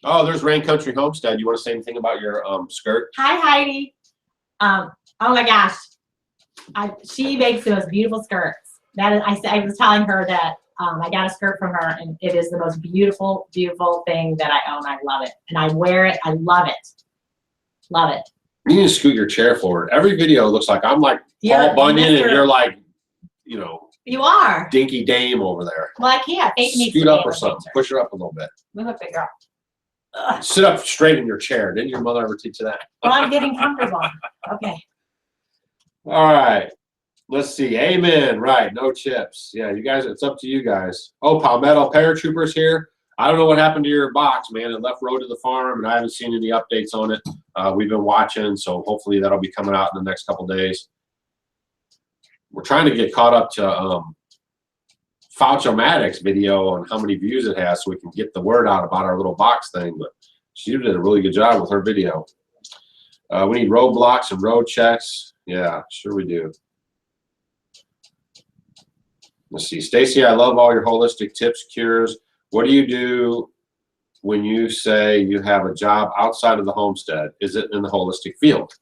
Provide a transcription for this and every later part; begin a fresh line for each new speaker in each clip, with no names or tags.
Oh, there's Rain Country Homestead. You want to say anything about your skirt?
Hi, Heidi. Oh my gosh, she makes the most beautiful skirts. That is, I was telling her that I got a skirt from her, and it is the most beautiful, beautiful thing that I own. I love it, and I wear it. I love it. Love it.
You need to scoot your chair forward. Every video looks like I'm like Paul Bunyan, and you're like, you know.
You are.
Dinky Dame over there.
Well, I can't.
Scoot up or something. Push her up a little bit.
Move up, bigger.
Sit up straight in your chair. Didn't your mother ever teach you that?
Well, I'm getting comfortable. Okay.
All right. Let's see. Amen. Right. No chips. Yeah, you guys, it's up to you guys. Oh, Palmetto Paratroopers here. I don't know what happened to your box, man. It left road to the farm, and I haven't seen any updates on it. We've been watching, so hopefully that'll be coming out in the next couple days. We're trying to get caught up to Fauchomatic's video on how many views it has so we can get the word out about our little box thing, but she did a really good job with her video. We need roadblocks and road checks. Yeah, sure we do. Let's see. Stacy, I love all your holistic tips, cures. What do you do when you say you have a job outside of the homestead? Is it in the holistic field?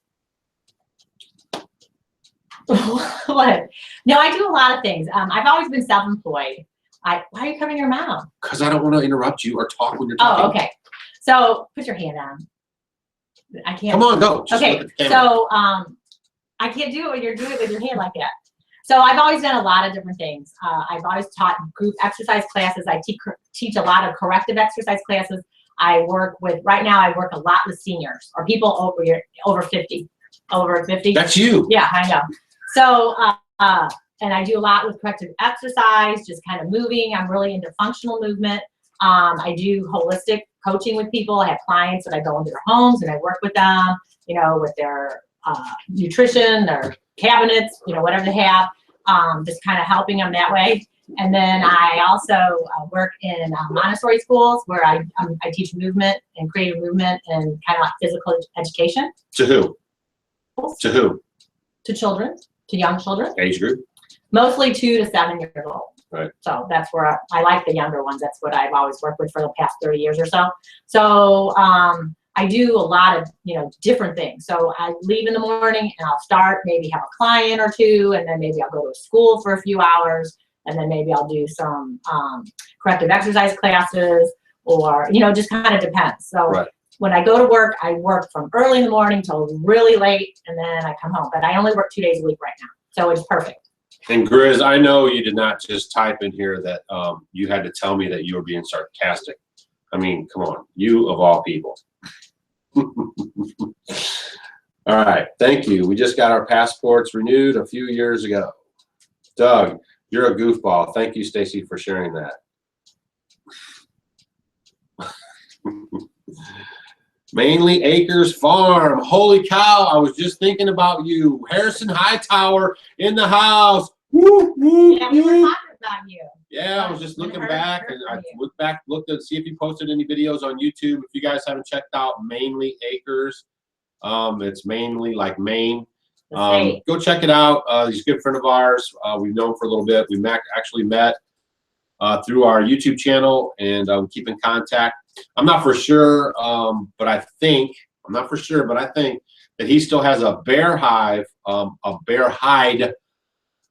What? No, I do a lot of things. I've always been self-employed. Why are you covering your mouth?
Because I don't want to interrupt you or talk when you're talking.
Oh, okay. So put your hand down. I can't.
Come on, go.
Just okay. So I can't do it when you're doing it with your hand like that. So I've always done a lot of different things. I've always taught group exercise classes. I teach a lot of corrective exercise classes. I work with, right now I work a lot with seniors or people over 50. Over 50.
That's you.
Yeah, I know. So, and I do a lot with corrective exercise, just kind of moving. I'm really into functional movement. I do holistic coaching with people. I have clients that I go into their homes and I work with them, you know, with their nutrition, their cabinets, you know, whatever they have, just kind of helping them that way. And then I also work in Montessori schools where I teach movement and creative movement and kind of like physical education.
To who? To who?
To children, to young children.
Age group?
Mostly 2 to 7 years old.
Right.
So that's where I like the younger ones. That's what I've always worked with for the past 30 years or so. So I do a lot of, you know, different things. So I leave in the morning and I'll start, maybe have a client or two, and then maybe I'll go to a school for a few hours, and then maybe I'll do some corrective exercise classes, or, you know, just kind of depends. So right. When I go to work, I work from early in the morning till really late, and then I come home. But I only work 2 days a week right now, so it's perfect.
And Grizz, I know you did not just type in here that you had to tell me that you were being sarcastic. I mean, come on, you of all people. All right, thank you. We just got our passports renewed a few years ago. Doug, you're a goofball. Thank you, Stacy, for sharing that. Mainly Acres Farm. Holy cow, I was just thinking about you. Harrison Hightower in the house. Woo, woo,
yeah, we were talking about you.
Yeah, I was just looking back, and I looked to see if you posted any videos on YouTube. If you guys haven't checked out Mainly Acres, it's mainly like Maine. Go check it out. He's a good friend of ours. We've known for a little bit. We actually met through our YouTube channel, and we keep in contact. I'm not for sure, but I think that he still has a bear hide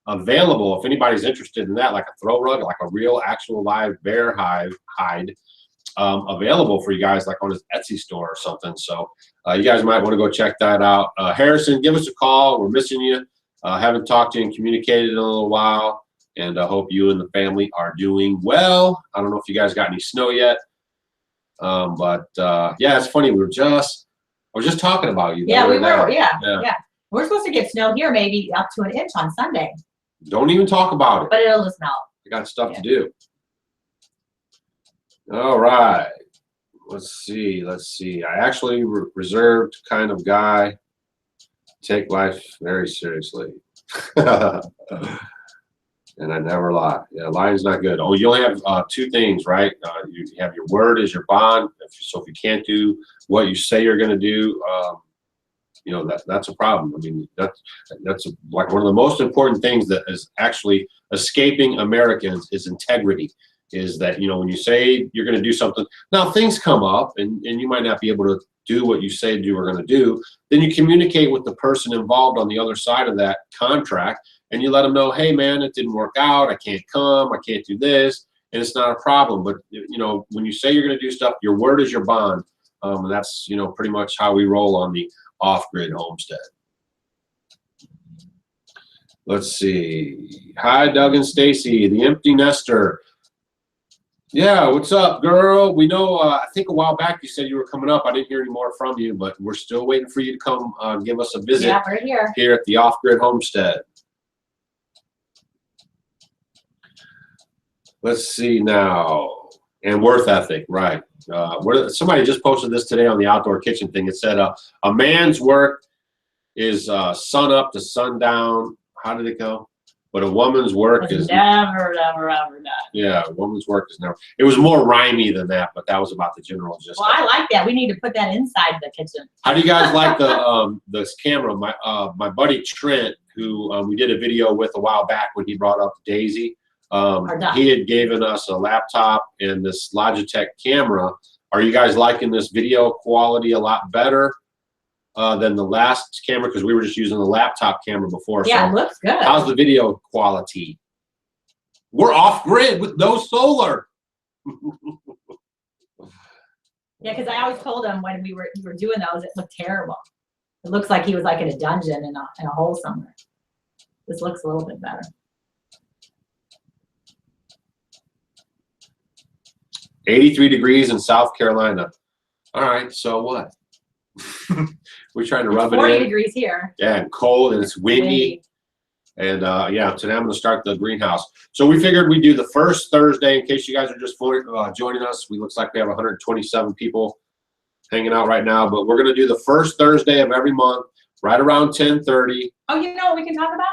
available. If anybody's interested in that, like a throw rug, like a real actual live bear hide available for you guys, like on his Etsy store or something. So you guys might want to go check that out. Harrison, give us a call. We're missing you. Haven't talked to you and communicated in a little while, and I hope you and the family are doing well. I don't know if you guys got any snow yet. But yeah, it's funny. I was just talking about you.
Yeah, we were. Yeah. We're supposed to get snow here, maybe up to an inch on Sunday.
Don't even talk about it.
But it'll just melt.
I got stuff to do. All right. Let's see. I actually reserved kind of guy. Take life very seriously. And I never lie. Yeah, lying's not good. Oh, you only have 2 things, right? You have your word as your bond. So if you can't do what you say you're going to do, you know, that's a problem. I mean, that's like one of the most important things that is actually escaping Americans is integrity. is that, you know, when you say you're going to do something, now things come up and you might not be able to do what you said you were going to do, then you communicate with the person involved on the other side of that contract and you let them know, hey man, it didn't work out, I can't come, I can't do this, and it's not a problem. But you know, when you say you're going to do stuff, your word is your bond. And that's, you know, pretty much how we roll on the off-grid homestead. Let's see. Hi, Doug and Stacy, the empty nester. Yeah, what's up, girl? We know, I think a while back you said you were coming up. I didn't hear any more from you, but we're still waiting for you to come give us a visit.
Yeah, we're here. Here
at the off-grid homestead. Let's see now. And worth ethic, right. Somebody just posted this today on the outdoor kitchen thing. It said, a man's work is sun up to sundown. How did it go? But a woman's work is
never ever done. Yeah,
a woman's work is never. It was more rhymey than that, but that was about the general gist.
Well, I like that. We need to put that inside the kitchen.
How do you guys like the this camera? My buddy Trent, who we did a video with a while back when he brought up Daisy. He had given us a laptop and this Logitech camera. Are you guys liking this video quality a lot better than the last camera? Because we were just using the laptop camera before.
Yeah,
so
it looks good.
How's the video quality? We're off grid with no solar.
Yeah, because I always told him when we were doing those, it looked terrible. It looks like he was like in a dungeon in a hole somewhere. This looks a little bit better.
83 degrees in South Carolina. All right, so what? We're trying to rub it in.
40 degrees here.
Yeah, and cold, and it's windy. And yeah, today I'm going to start the greenhouse. So we figured we'd do the first Thursday, in case you guys are just joining us. We looks like we have 127 people hanging out right now, but we're going to do the first Thursday of every month, right around 10:30.
Oh, you know what we can talk about?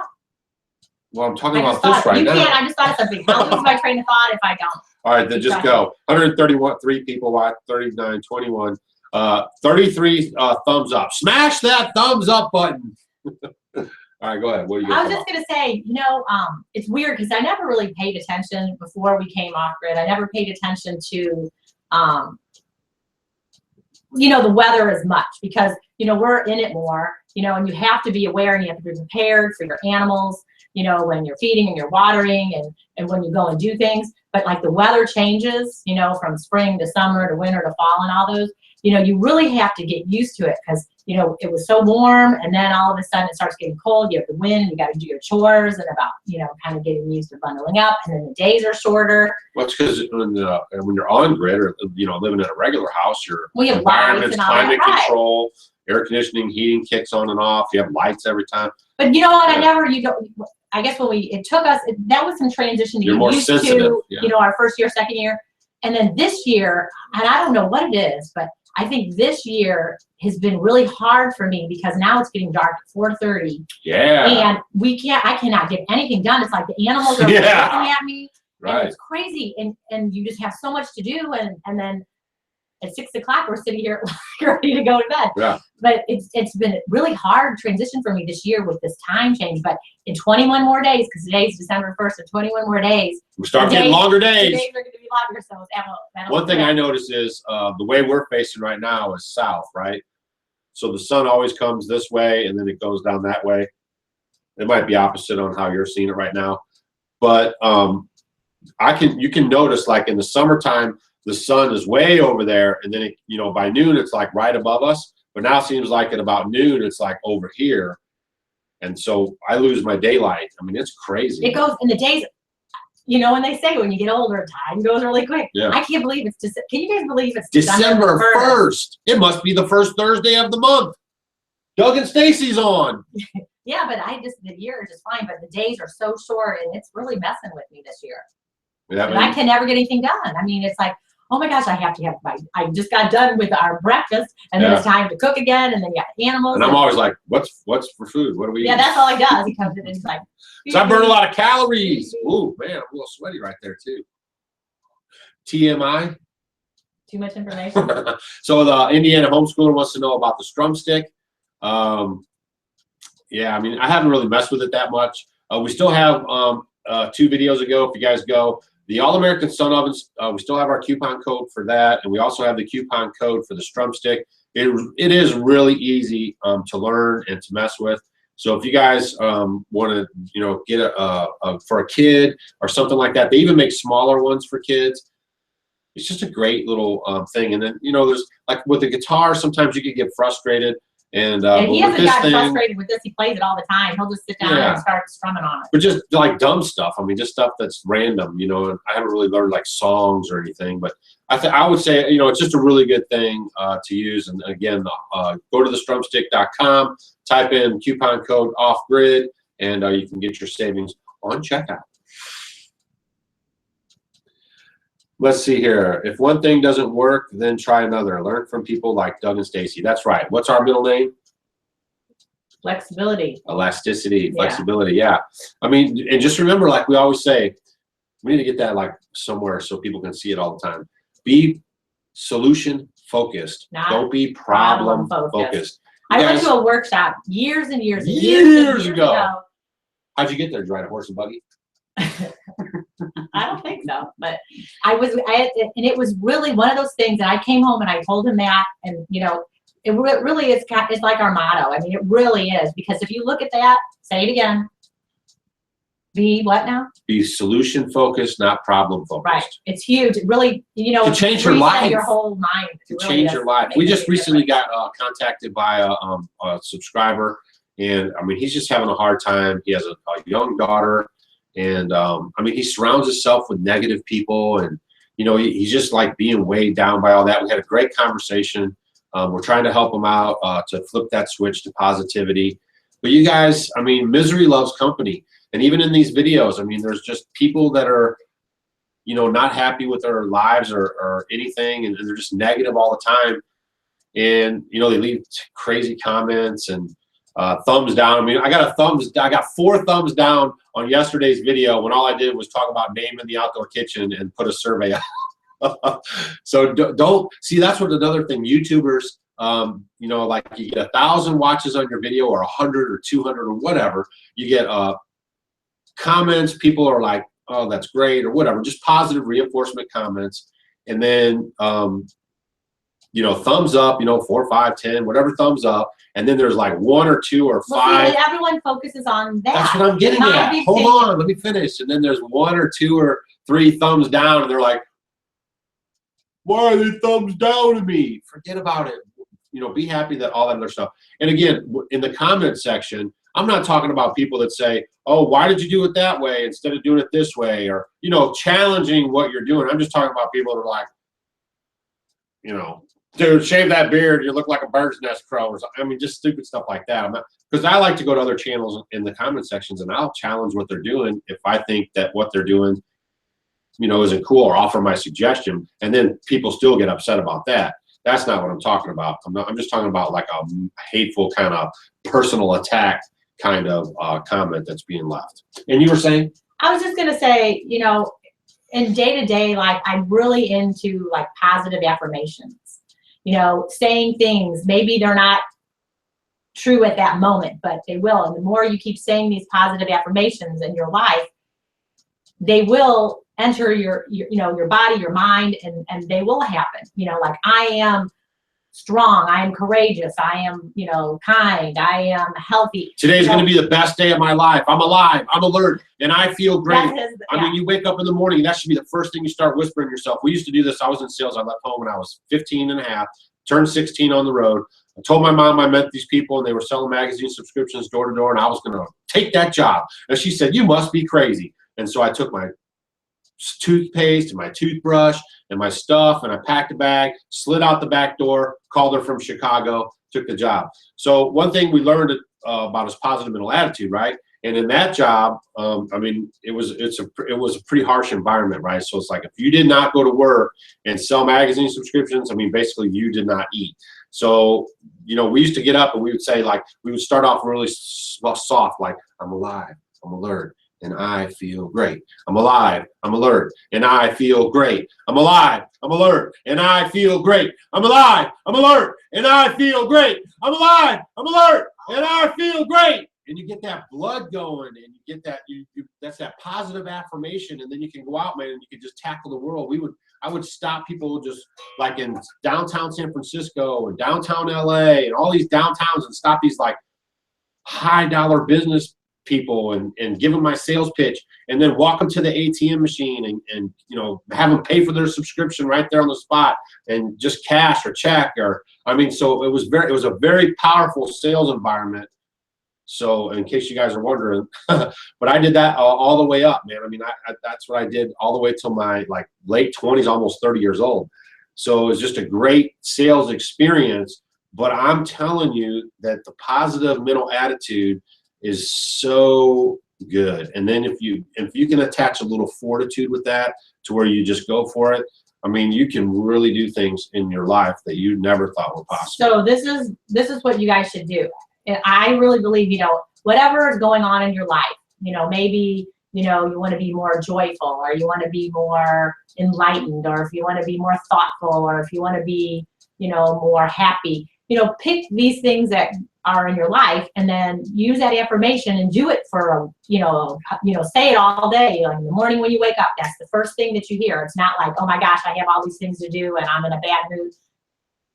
Well, I'm talking about this right now.
You can't. I just thought of something. I'll lose my train of thought if I don't.
All right, then just go. 131 people, 39, 21, 33 thumbs up. Smash that thumbs up button. All right, go ahead. What are you?
I was just gonna say, you know, it's weird because I never really paid attention before we came off grid. I never paid attention to, you know, the weather as much because you know we're in it more, you know, and you have to be aware and you have to be prepared for your animals. You know, when you're feeding and you're watering and when you go and do things, but like the weather changes, you know, from spring to summer to winter to fall and all those, you know, you really have to get used to it because, you know, it was so warm and then all of a sudden it starts getting cold, you have the wind and you got to do your chores and about, you know, kind of getting used to bundling up and then the days are shorter.
Well, it's because when you're on grid or, you know, living in a regular house, your environment's climate control, air conditioning, heating kicks on and off, you have lights every time.
But you know what, I guess when it took us, that was some transition to get used to, you know, our first year, second year. And then this year, and I don't know what it is, but I think this year has been really hard for me because now it's getting dark at 4:30.
Yeah.
And I cannot get anything done. It's like the animals are looking at me.
Right.
And it's crazy. And you just have so much to do. And then at 6 o'clock, we're sitting here ready to go to bed.
Yeah.
But it's been a really hard transition for me this year with this time change. But in 21 more days, because today's December 1st, in 21 more days,
we start getting longer days.
The days are going to be longer. So that'll
one thing I notice is the way we're facing right now is south, right? So the sun always comes this way, and then it goes down that way. It might be opposite on how you're seeing it right now, but you can notice like in the summertime, the sun is way over there, and then it, you know, by noon it's like right above us. But now it seems like at about noon it's like over here, and so I lose my daylight. I mean, it's crazy.
It goes in the days. You know, when they say when you get older, time goes really quick.
Yeah.
I can't believe it's just. Can you guys believe it's
December 1st? It must be the first Thursday of the month. Doug and Stacy's on.
Yeah, but the year is just fine, but the days are so short, and it's really messing with me this year.
Yeah,
and I can never get anything done. I mean, it's like, oh my gosh, I just got done with our breakfast, and then it's time to cook again, and then you got the animals.
And I'm always like, what's for food? What do we eat?
Yeah, that's all he does. He comes in and he's like,
so I burn a lot of calories. Ooh, man, I'm a little sweaty right there too. TMI.
Too much information.
So the Indiana homeschooler wants to know about the strum stick. Yeah, I mean, I haven't really messed with it that much. We still have 2 videos ago. If you guys go, The All-American Sun Ovens, we still have our coupon code for that, and we also have the coupon code for the Strum Stick. It is really easy to learn and to mess with. So if you guys want to, you know, get for a kid or something like that, they even make smaller ones for kids. It's just a great little thing. And then, you know, there's like with the guitar, sometimes you can get frustrated. And
he hasn't gotten frustrated with this. He plays it all the time. He'll just sit down and start strumming on it.
But just like dumb stuff. I mean, just stuff that's random, you know. And I haven't really learned like songs or anything. But I would say, you know, it's just a really good thing to use. And again, go to thestrumstick.com, type in coupon code off grid, and you can get your savings on checkout. Let's see here. If one thing doesn't work, then try another. Learn from people like Doug and Stacy. That's right. What's our middle name?
Flexibility.
Elasticity, flexibility, yeah. I mean, and just remember, like we always say, we need to get that like somewhere so people can see it all the time. Be solution focused. Don't be problem focused.
I went to a workshop years and years
ago. How'd you get there? Did you ride a horse and buggy?
I don't think so, but and it was really one of those things that I came home and I told him that, and you know, it really is, it's like our motto. I mean, it really is, because if you look at that, say it again, be what now? Be solution focused, not problem focused. Right. It's huge. It really, you know, to change your life, your whole mind. To really change your life. We just recently got contacted by a subscriber, and I mean, he's just having a hard time. He has a young daughter. And I mean, he surrounds himself with negative people, and you know, he's just like being weighed down by all that. We had a great conversation. We're trying to help him out to flip that switch to positivity. But you guys, I mean, misery loves company. And even in these videos, I mean, there's just people that are, you know, not happy with their lives or anything, and they're just negative all the time. And you know, they leave crazy comments and thumbs down. I mean, I got 4 thumbs down on yesterday's video when all I did was talk about naming the outdoor kitchen and put a survey out. So don't see, that's what another thing, YouTubers, you know, like you get 1,000 watches on your video or 100 or 200 or whatever, you get comments, people are like, oh, that's great, or whatever, just positive reinforcement comments. And then you know, thumbs up, you know, 4, 5, 10, whatever thumbs up. And then there's like 1 or 2 or 5. Well, see, everyone focuses on that. That's what I'm getting at. Hold on, let me finish. And then there's 1 or 2 or 3 thumbs down, and they're like, why are they thumbs down to me? Forget about it. You know, be happy that all that other stuff. And again, in the comment section, I'm not talking about people that say, oh, why did you do it that way instead of doing it this way? Or, you know, challenging what you're doing. I'm just talking about people that are like, you know, dude, shave that beard, you look like a bird's nest crow or something. I mean, just stupid stuff like that. Because I like to go to other channels in the comment sections, and I'll challenge what they're doing if I think that what they're doing, you know, isn't cool, or offer my suggestion, and then people still get upset about that. That's not what I'm talking about. I'm just talking about like a hateful kind of personal attack kind of comment that's being left. And you were saying? I was just going to say, you know, in day-to-day life, I'm really into like positive affirmations. You know, saying things, maybe they're not true at that moment, but they will. And the more you keep saying these positive affirmations in your life, they will enter your you know, your body, your mind, and they will happen. You know, like I am strong, I am courageous, I am, you know, kind, I am healthy. Today's going to be the best day of my life. I'm alive, I'm alert, and I feel great. I mean, you wake up in the morning, and that should be the first thing you start whispering to yourself. We used to do this. I was in sales. I left home when I was 15 and a half, turned 16 on the road. I told my mom I met these people, and they were selling magazine subscriptions door to door, and I was going to take that job. And she said, you must be crazy. And so I took my toothpaste and my toothbrush and my stuff, and I packed a bag, slid out the back door, called her from Chicago, took the job. So one thing we learned about is positive mental attitude, right? And in that job, I mean, it was a pretty harsh environment, right? So it's like if you did not go to work and sell magazine subscriptions, I mean, basically you did not eat. So, you know, we used to get up and we would say, like, we would start off really soft, like, I'm alive, I'm alert, and I feel great. I'm alive, I'm alert, and I feel great. I'm alive, I'm alert, and I feel great. I'm alive, I'm alert, and I feel great. I'm alive, I'm alert, and I feel great.
and you get that blood going, and you get that that's that positive affirmation, and then you can go out, man, and you can just tackle the world. I would stop people just like in downtown San Francisco and downtown LA and all these downtowns, and stop these like high dollar business people and give them my sales pitch, and then walk them to the ATM machine and you know, have them pay for their subscription right there on the spot, and just cash or check, or I mean, so it was a very powerful sales environment. So in case you guys are wondering, but I did that all the way up, man. I mean, that's what I did all the way till my like late 20s, almost 30 years old. So it was just a great sales experience. But I'm telling you that the positive mental attitude is so good. And then if you can attach a little fortitude with that, to where you just go for it, I mean, you can really do things in your life that you never thought were possible.
So this is what you guys should do. And I really believe, you know, whatever is going on in your life, you know, maybe, you know, you want to be more joyful, or you want to be more enlightened, or if you want to be more thoughtful, or if you want to be, you know, more happy, you know, pick these things that are in your life, and then use that affirmation and do it for, you know, say it all day. Like in the morning when you wake up, that's the first thing that you hear. It's not like, oh my gosh, I have all these things to do and I'm in a bad mood.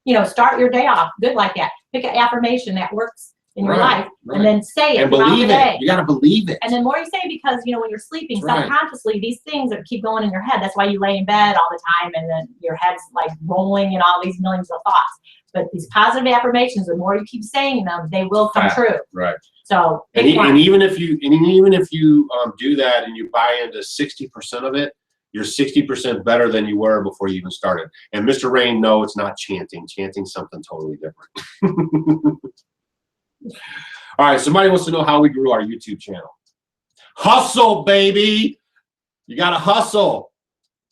You know, start your day off good like that. Pick an affirmation that works in your life, and then say it throughout the day.
You got to believe it.
And the more you say, because, you know, when you're sleeping subconsciously, these things that keep going in your head. That's why you lay in bed all the time, and then your head's like rolling in all these millions of thoughts. But these positive affirmations, the more you keep saying them, they will come true.
Right.
So
and even if you do that and you buy into 60% of it, you're 60% better than you were before you even started. And Mr. Rain, no, it's not chanting. Chanting's something totally different. All right, somebody wants to know how we grew our YouTube channel. Hustle, baby. You got to hustle.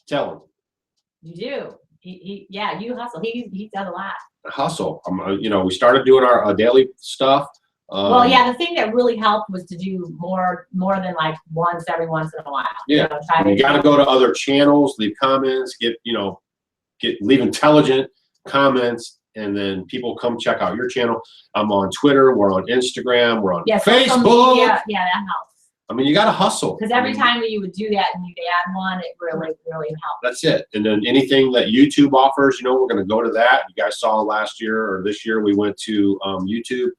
Tell him.
You do. Yeah, you hustle. He does a lot.
Hustle. You know, we started doing our daily stuff.
Well, yeah, the thing that really helped was to do more than like every once in a while.
Yeah, you got to go to other channels, leave comments, leave intelligent comments, and then people come check out your channel. I'm on Twitter, we're on Instagram, we're on Facebook.
Yeah, that helps.
I mean, you got to hustle.
Because every time you would do that and you'd add one, it really helped.
That's it. And then anything that YouTube offers, you know, we're going to go to that. You guys saw last year or this year, we went to YouTube.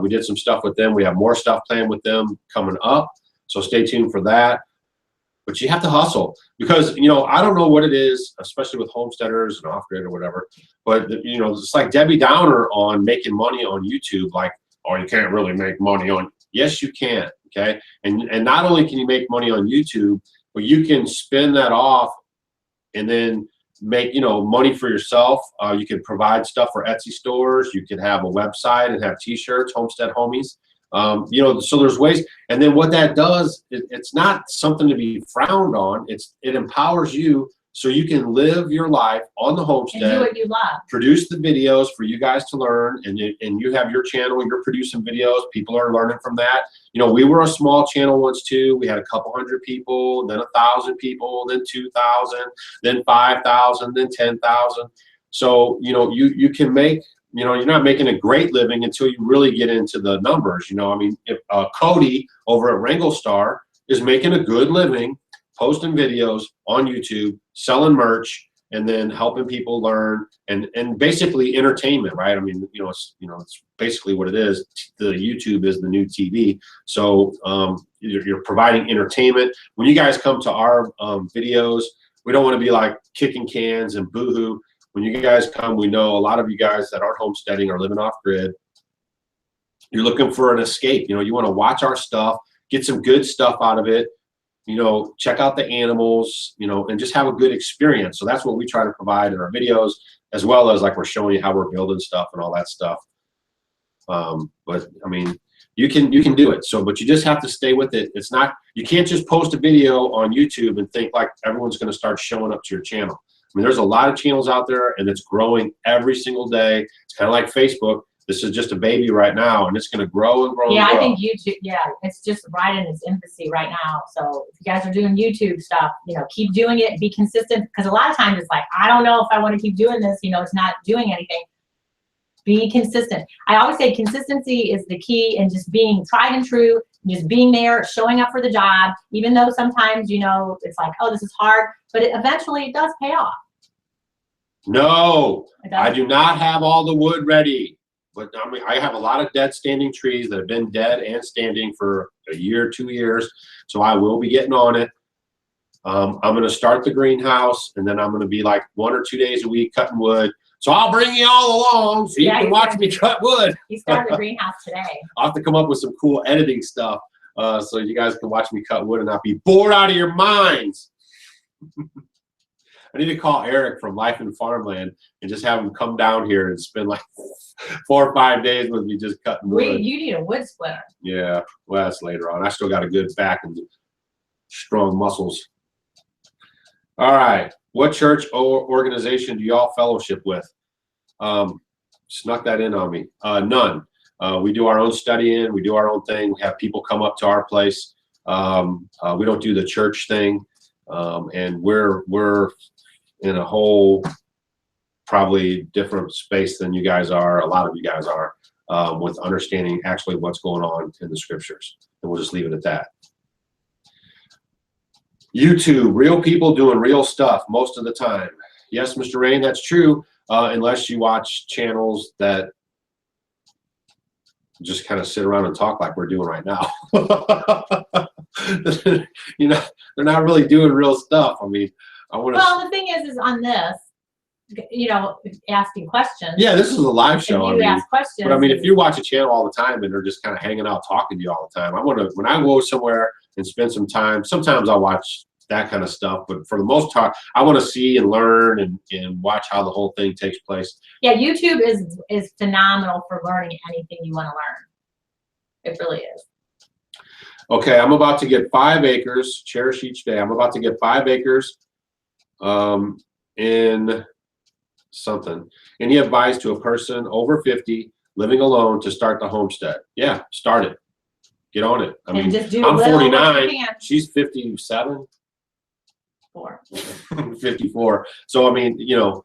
We did some stuff with them. We have more stuff planned with them coming up. So stay tuned for that. But you have to hustle, because, you know, I don't know what it is, especially with homesteaders and off-grid or whatever, but, you know, it's like Debbie Downer on making money on YouTube, like, oh, you can't really make money on. Yes, you can. Okay. And not only can you make money on YouTube, but you can spin that off and then make, you know, money for yourself. You could provide stuff for Etsy stores. You could have a website and have t-shirts, Homestead Homies. You know, so there's ways. And then what that does, it's not something to be frowned on. It empowers you so you can live your life on the homestead.
And do what you love.
Produce the videos for you guys to learn, and you have your channel, you're producing videos, people are learning from that. You know, we were a small channel once too. We had a couple hundred people, then 1,000 people, then 2,000, then 5,000, then 10,000. So, you know, you can make, you know, you're not making a great living until you really get into the numbers. You know, I mean, if Cody over at Wrangle Star is making a good living, posting videos on YouTube, selling merch, and then helping people learn and basically entertainment, right? I mean, it's basically what it is. The YouTube is the new TV. So you're providing entertainment. When you guys come to our videos, we don't want to be like kicking cans and boohoo. When you guys come, we know a lot of you guys that aren't homesteading or living off grid. You're looking for an escape. You know, you want to watch our stuff, get some good stuff out of it. You know, check out the animals, you know, and just have a good experience. So that's what we try to provide in our videos, as well as like we're showing you how we're building stuff and all that stuff. But I mean, you can do it. So, but you just have to stay with it. It's not, you can't just post a video on YouTube and think like everyone's going to start showing up to your channel. I mean, there's a lot of channels out there, and it's growing every single day. It's kind of like Facebook. This is just a baby right now, and it's going to grow and grow.
Yeah,
and grow.
I think YouTube, yeah, it's just right in its infancy right now. So if you guys are doing YouTube stuff, you know, keep doing it, be consistent, because a lot of times it's like, I don't know if I want to keep doing this, you know, it's not doing anything. Be consistent. I always say consistency is the key, and just being tried and true, just being there, showing up for the job, even though sometimes, you know, it's like, oh, this is hard, but eventually it does pay off.
No, I do not have all the wood ready. But I mean, I have a lot of dead standing trees that have been dead and standing for a year, 2 years. So I will be getting on it. I'm going to start the greenhouse, and then I'm going to be like 1 or 2 days a week cutting wood. So I'll bring you all along so you can watch me cut wood.
You started the greenhouse today.
I'll have to come up with some cool editing stuff so you guys can watch me cut wood and not be bored out of your minds. I need to call Eric from Life in Farmland and just have him come down here and spend like 4 or 5 days with me just cutting wood.
You need a wood splitter.
Yeah, well, that's later on. I still got a good back and strong muscles. All right. What church or organization do y'all fellowship with? Snuck that in on me. None. We do our own studying. We do our own thing. We have people come up to our place. We don't do the church thing. And we're in a whole probably different space than you guys are. A lot of you guys are with understanding actually what's going on in the scriptures. And we'll just leave it at that. YouTube, real people doing real stuff most of the time. Yes, Mr. Rain, that's true, unless you watch channels that just kind of sit around and talk like we're doing right now. You know, they're not really doing real stuff. I mean,
well, the thing is on this, you know, asking questions.
Yeah, this is a live show.
You ask questions.
But I mean, if you watch a channel all the time and they're just kind of hanging out talking to you all the time, when I go somewhere and spend some time, sometimes I'll watch that kind of stuff, but for the most part, I want to see and learn and watch how the whole thing takes place.
Yeah, YouTube is phenomenal for learning anything you want to learn. It really is.
Okay, I'm about to get 5 acres. Cherish each day. I'm about to get 5 acres in something. Any advice to a person over 50 living alone to start the homestead? Yeah, start it. Get on it. I mean,
just do
I'm 49. She's 57. 54. So I mean, you know,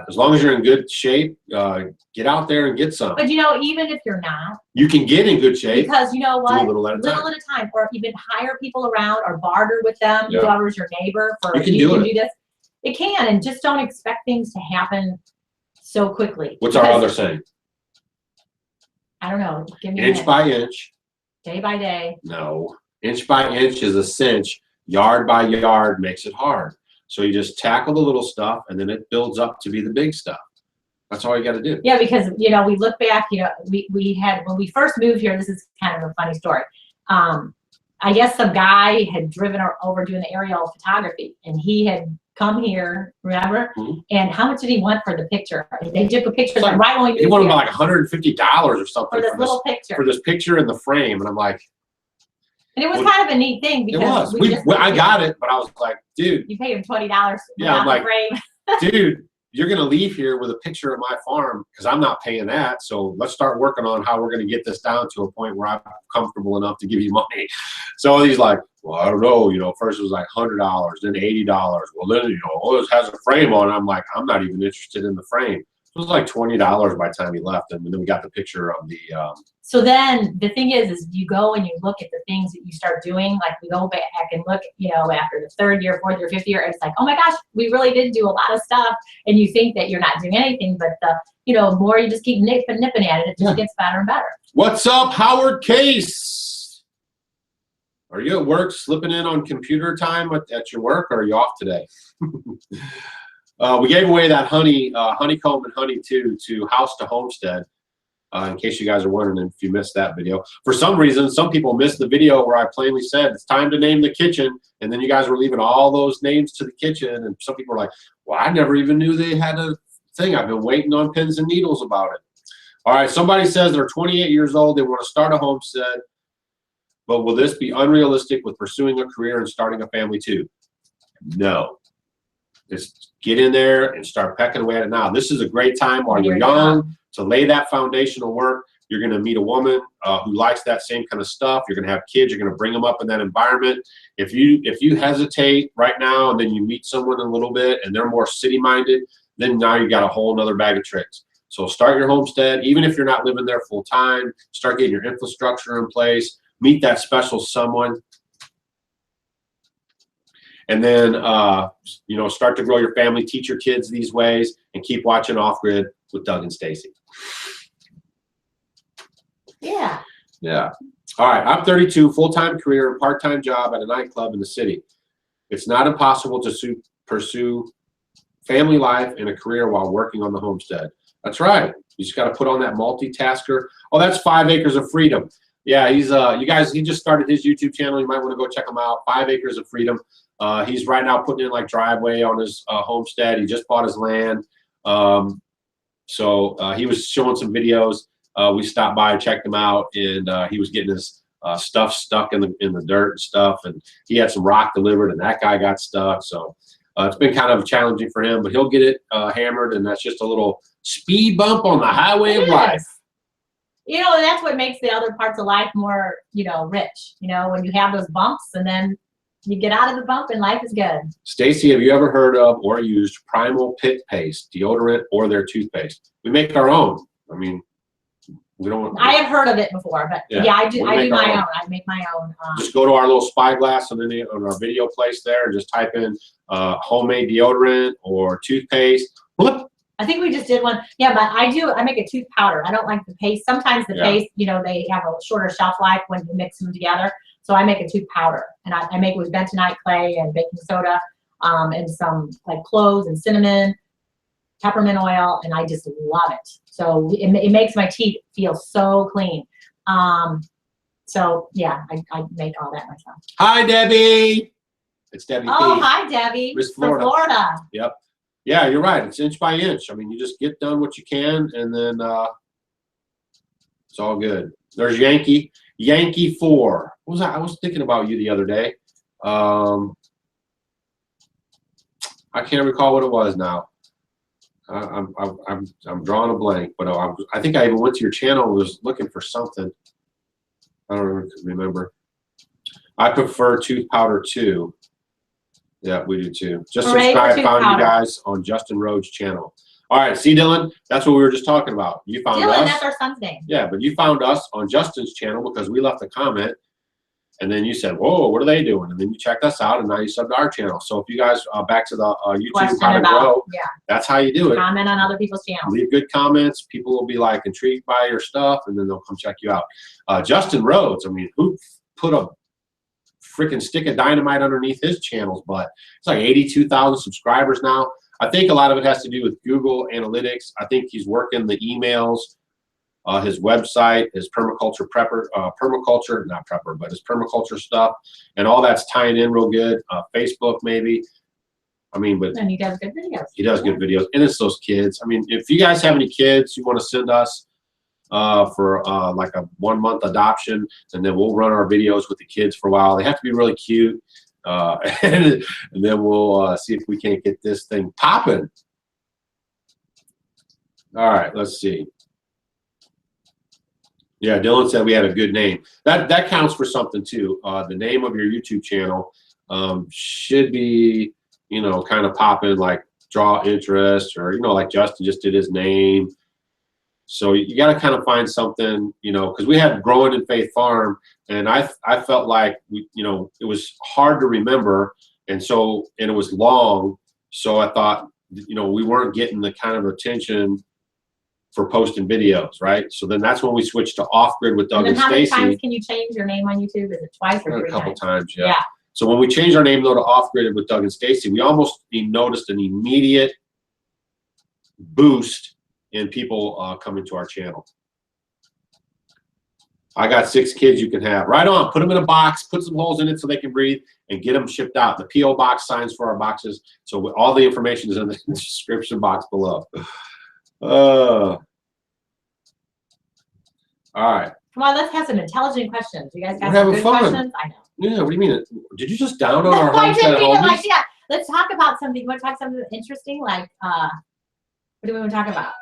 as long as you're in good shape, get out there and get some.
But you know, even if you're not,
you can get in good shape,
because you know what,
do a little at a
time, or even hire people around or barter with them. Yeah. Whoever's your neighbor for
you can do this.
It can, and just don't expect things to happen so quickly.
What's our other saying?
I don't know. Give me
inch by inch.
Day by day.
No, inch by inch is a cinch. Yard by yard makes it hard. So you just tackle the little stuff, and then it builds up to be the big stuff. That's all you got to do.
Yeah, because you know, we look back. You know, we had, when we first moved here. This is kind of a funny story. I guess some guy had driven over doing the aerial photography, and he had come here. Remember? Mm-hmm. And how much did he want for the picture? They took a picture like right when we moved.
He wanted about like $150 or something
for this little picture.
For this picture in the frame, and I'm like.
And it was kind of a neat thing because
I got it, but I was like, dude.
You paid him $20.
Yeah, I'm like, dude, you're gonna leave here with a picture of my farm because I'm not paying that. So let's start working on how we're gonna get this down to a point where I'm comfortable enough to give you money. So he's like, well, I don't know. You know, first it was like $100, then $80. Well, then you know, oh, this has a frame on it. I'm like, I'm not even interested in the frame. It was like $20 by the time he left, and then we got the picture of the.
So then the thing is you go and you look at the things that you start doing. Like we go back and look, you know, after the 3rd year, 4th year, 5th year, and it's like, oh my gosh, we really did do a lot of stuff. And you think that you're not doing anything, but the, you know, more you just keep nipping at it, it just gets better and better. What's
up, Howard Case? Are you at work slipping in on computer time at your work, or are you off today? We gave away that honeycomb and honey to House to Homestead. In case you guys are wondering if you missed that video. For some reason, some people missed the video where I plainly said, it's time to name the kitchen. And then you guys were leaving all those names to the kitchen. And some people were like, well, I never even knew they had a thing. I've been waiting on pins and needles about it. All right, somebody says they're 28 years old. They want to start a homestead. But will this be unrealistic with pursuing a career and starting a family too? No. Just get in there and start pecking away at it now. This is a great time while you're young to lay that foundational work. You're going to meet a woman who likes that same kind of stuff. You're going to have kids. You're going to bring them up in that environment. If you hesitate right now and then you meet someone in a little bit and they're more city-minded, then now you got a whole nother bag of tricks. So start your homestead, even if you're not living there full time. Start getting your infrastructure in place. Meet that special someone. And then, you know, start to grow your family, teach your kids these ways, and keep watching Off Grid with Doug and Stacy.
Yeah.
Yeah. All right. I'm 32, full-time career and part-time job at a nightclub in the city. It's not impossible to pursue family life and a career while working on the homestead. That's right. You just got to put on that multitasker. Oh, that's 5 Acres of Freedom. Yeah, he's you guys, he just started his YouTube channel. You might want to go check him out. 5 Acres of Freedom. He's right now putting in like driveway on his homestead. He just bought his land. So he was showing some videos. We stopped by, checked him out, and he was getting his stuff stuck in the dirt and stuff. And he had some rock delivered, and that guy got stuck. So it's been kind of challenging for him, but he'll get it hammered, and that's just a little speed bump on the highway of life.
You know, that's what makes the other parts of life more, you know, rich. You know, when you have those bumps and then you get out of the bump and life is good.
Stacy, have you ever heard of or used Primal Pit Paste, deodorant, or their toothpaste? We make our own. I mean, we don't.
I have heard of it before, but yeah, I do my own. I make my own.
Just go to our little spyglass on our video place there and just type in homemade deodorant or toothpaste. Whoop.
I think we just did one. Yeah, but I make a tooth powder. I don't like the paste. Sometimes the paste, you know, they have a shorter shelf life when you mix them together. So I make a tooth powder, and I make it with bentonite clay and baking soda, and some like cloves and cinnamon, peppermint oil, and I just love it. So it makes my teeth feel so clean. So yeah, I make all that myself.
Hi, Debbie. It's Debbie.
Oh,
P.
Hi, Debbie.
Miss
From Florida.
Yep. Yeah, you're right. It's inch by inch. I mean, you just get done what you can, and then it's all good. There's Yankee 4. What was that? I was thinking about you the other day. I can't recall what it was now. I'm drawing a blank, but I think I even went to your channel and was looking for something. I don't remember. I prefer tooth powder too. Yeah, we do too. Just subscribe. Found you guys on Justin Rhodes' channel. All right, see, Dylan, that's what we were just talking about. You found us.
Dylan, that's our son's name.
Yeah, but you found us on Justin's channel because we left a comment, and then you said, "Whoa, what are they doing?" And then you checked us out, and now you subbed to our channel. So if you guys back to the YouTube how to grow, that's how you do it.
Comment on other people's channels.
Leave good comments. People will be like intrigued by your stuff, and then they'll come check you out. Justin Rhodes, I mean, who put a freaking stick of dynamite underneath his channel's butt? It's like 82,000 subscribers now. I think a lot of it has to do with Google Analytics. I think he's working the emails, his website, his permaculture prepper, not prepper, but his permaculture stuff, and all that's tying in real good. Facebook maybe. I mean, but
and he does good videos.
He does good videos, and it's those kids. I mean, if you guys have any kids you want to send us for like a 1-month adoption, and then we'll run our videos with the kids for a while. They have to be really cute. And then we'll see if we can't get this thing popping. All right, let's see. Yeah, Dylan said we had a good name. That counts for something too. The name of your YouTube channel should be, you know, kind of popping, like draw interest, or, you know, like Justin just did his name. So you got to kind of find something, you know, because we had Growing in Faith Farm, and I felt like you know, it was hard to remember, and it was long, so I thought, you know, we weren't getting the kind of attention for posting videos, right? So then that's when we switched to Off Grid with Doug and Stacy.
How many times can you change your name on YouTube? Is it twice or 3 times?
A couple times, yeah. So when we changed our name though to Off Grid with Doug and Stacy, we almost noticed an immediate boost in people coming to our channel. I got 6 kids you can have. Right on. Put them in a box, put some holes in it so they can breathe, and get them shipped out. The P.O. box signs for our boxes. So all the information is in the description box below. All right.
Come on, let's have some intelligent questions. You guys got
We're
some
having
good
fun.
questions? I know.
Yeah, what do you mean? Did you just down on our
I
homestead
didn't mean it
homies?
like that. Let's talk about something. You want to talk something interesting? Like, what do we want to talk about?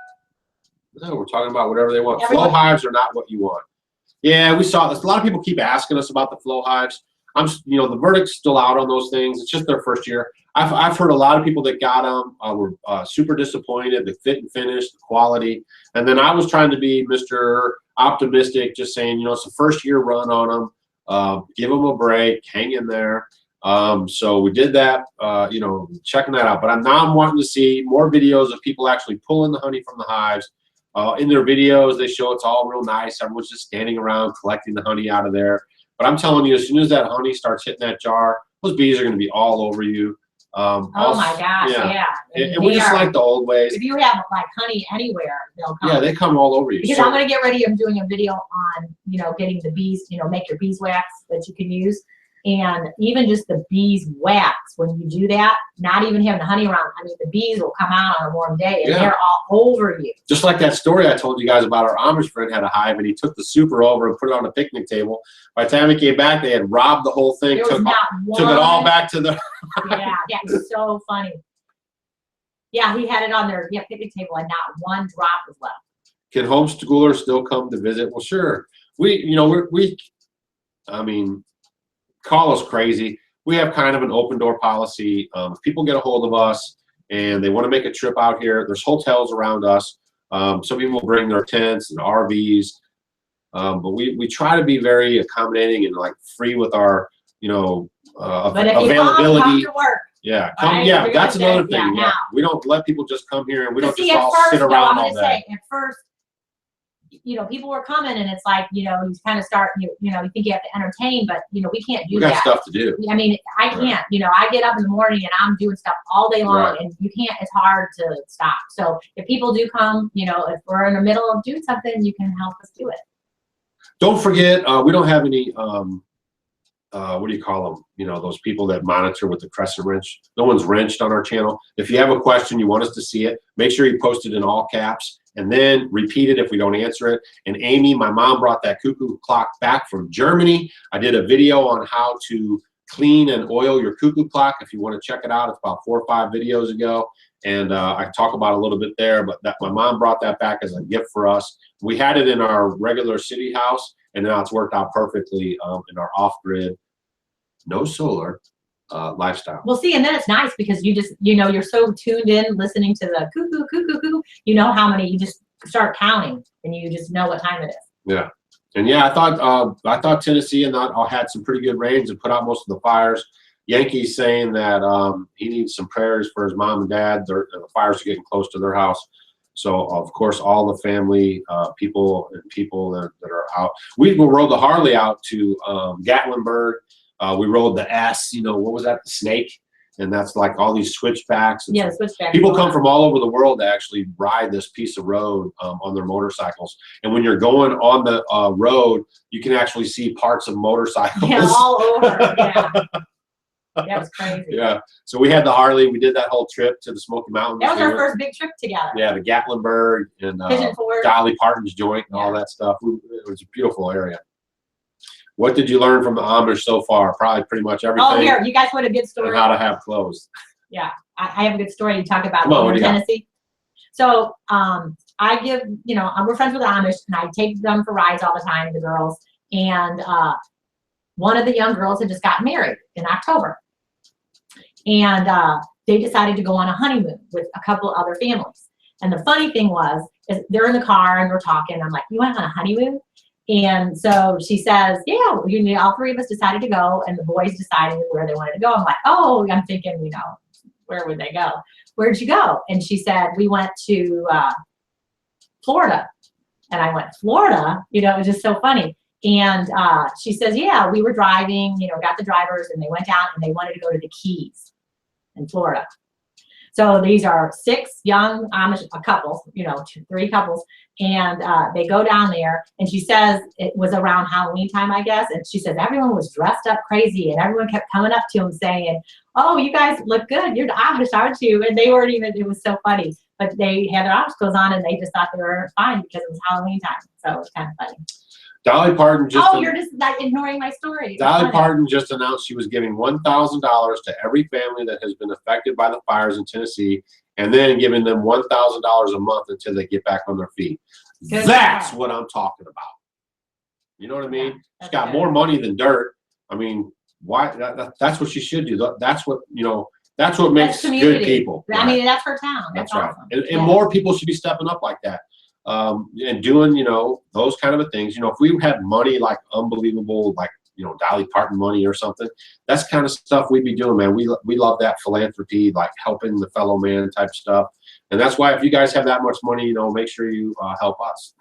No, we're talking about whatever they want. Flow hives are not what you want. Yeah, we saw this. A lot of people keep asking us about the flow hives. You know, the verdict's still out on those things. It's just their first year. I've heard a lot of people that got them were super disappointed, the fit and finish, the quality. And then I was trying to be Mr. Optimistic, just saying, you know, it's the first year run on them. Give them a break, hang in there. So we did that, you know, checking that out. But now I'm wanting to see more videos of people actually pulling the honey from the hives. In their videos, they show it's all real nice. Everyone's just standing around collecting the honey out of there. But I'm telling you, as soon as that honey starts hitting that jar, those bees are going to be all over you.
Oh my gosh, yeah.
And we just like the old ways.
If you have like honey anywhere, they'll come.
Yeah, they come all over you.
Because I'm going to get ready. I'm doing a video on, you know, getting the bees, you know, make your beeswax that you can use. And even just the beeswax, when you do that, not even having the honey around, I mean, the bees will come out on a warm day and they're all over you.
Just like that story I told you guys about our Amish friend had a hive and he took the super over and put it on a picnic table. By the time he came back, they had robbed the whole thing, took it all back to the...
Yeah, that's so funny. Yeah, he had it on their picnic table and not one drop was left.
Can homeschoolers still come to visit? Well, sure. I mean, call us crazy. We have kind of an open door policy. If people get a hold of us and they want to make a trip out here, there's hotels around us. Some people bring their tents and RVs, but we try to be very accommodating and like free with our, you know, availability.
Come to work.
Yeah,
Right?
That's another thing.
Yeah,
we don't let people just come here and we don't
see,
just all sit around all day.
At first, you know, people were coming and it's like, you know, you kind of start, you know, you think you have to entertain, but, you know, we can't do that.
We got stuff to do.
I mean, I can't, you know, I get up in the morning and I'm doing stuff all day long and you can't, it's hard to stop. So if people do come, you know, if we're in the middle of doing something, you can help us do it.
Don't forget, we don't have any, what do you call them? You know, those people that monitor with the crescent wrench. No one's wrenched on our channel. If you have a question, you want us to see it, make sure you post it in all caps and then repeat it if we don't answer it. And Amy, my mom brought that cuckoo clock back from Germany. I did a video on how to clean and oil your cuckoo clock. If you want to check it out, it's about 4 or 5 videos ago. And I talk about a little bit there, but my mom brought that back as a gift for us. We had it in our regular city house, and now it's worked out perfectly in our off-grid, no solar lifestyle.
Well, see, and then it's nice because you just, you know, you're so tuned in listening to the cuckoo, cuckoo, cuckoo. You know how many, you just start counting and you just know what time it is.
Yeah. And yeah, I thought Tennessee and that all had some pretty good rains and put out most of the fires. Yankee's saying that he needs some prayers for his mom and dad. The fires are getting close to their house. So, of course, all the family, people that are out. We rode the Harley out to Gatlinburg. We rode the S, you know, what was that? The Snake. And that's like all these switchbacks.
Yeah, switchbacks.
People come from all over the world to actually ride this piece of road on their motorcycles. And when you're going on the road, you can actually see parts of motorcycles.
Yeah, all over. Yeah. That was crazy.
Yeah. So we had the Harley. We did that whole trip to the Smoky Mountains.
That was our first big trip together.
Yeah, the Gatlinburg and Dolly Parton's joint and all that stuff. It was a beautiful area. What did you learn from the Amish so far? Probably pretty much everything.
Oh, here, you guys want a good story?
And how to have clothes.
Yeah, I have a good story to talk about
in
Tennessee. So I give, you know, we're friends with the Amish, and I take them for rides all the time, the girls. And one of the young girls had just got married in October. And they decided to go on a honeymoon with a couple other families. And the funny thing was, is they're in the car and we're talking. I'm like, you went on a honeymoon? And so she says, yeah, all 3 of us decided to go, and the boys decided where they wanted to go. I'm like, oh, I'm thinking, you know, where would they go? Where'd you go? And she said, we went to Florida. And I went, Florida? You know, it was just so funny. And she says, yeah, we were driving, you know, got the drivers, and they went down and they wanted to go to the Keys in Florida. So these are 6 young Amish couples, you know, 3 couples, and they go down there, and she says it was around Halloween time, I guess, and she says everyone was dressed up crazy, and everyone kept coming up to them saying, oh, you guys look good, you're the Amish, aren't you? And they weren't even, it was so funny, but they had their Amish clothes on, and they just thought they were fine because it was Halloween time, so it was kind of funny.
Dolly Parton just...
Oh, you're just like ignoring my story.
Dolly Parton just announced she was giving $1,000 to every family that has been affected by the fires in Tennessee, and then giving them $1,000 a month until they get back on their feet.
Good.
That's what I'm talking about. You know what I mean?
Yeah,
she's got more money than dirt. I mean, why? That's what she should do. That's what, you know, That's what makes good people.
I mean, that's her town.
That's
awesome.
Right. And more people should be stepping up like that. And doing, you know, those kind of things. You know, if we had money like unbelievable, like, you know, Dolly Parton money or something, that's kind of stuff we'd be doing, man. We love that philanthropy, like helping the fellow man type stuff. And that's why if you guys have that much money, you know, make sure you help us.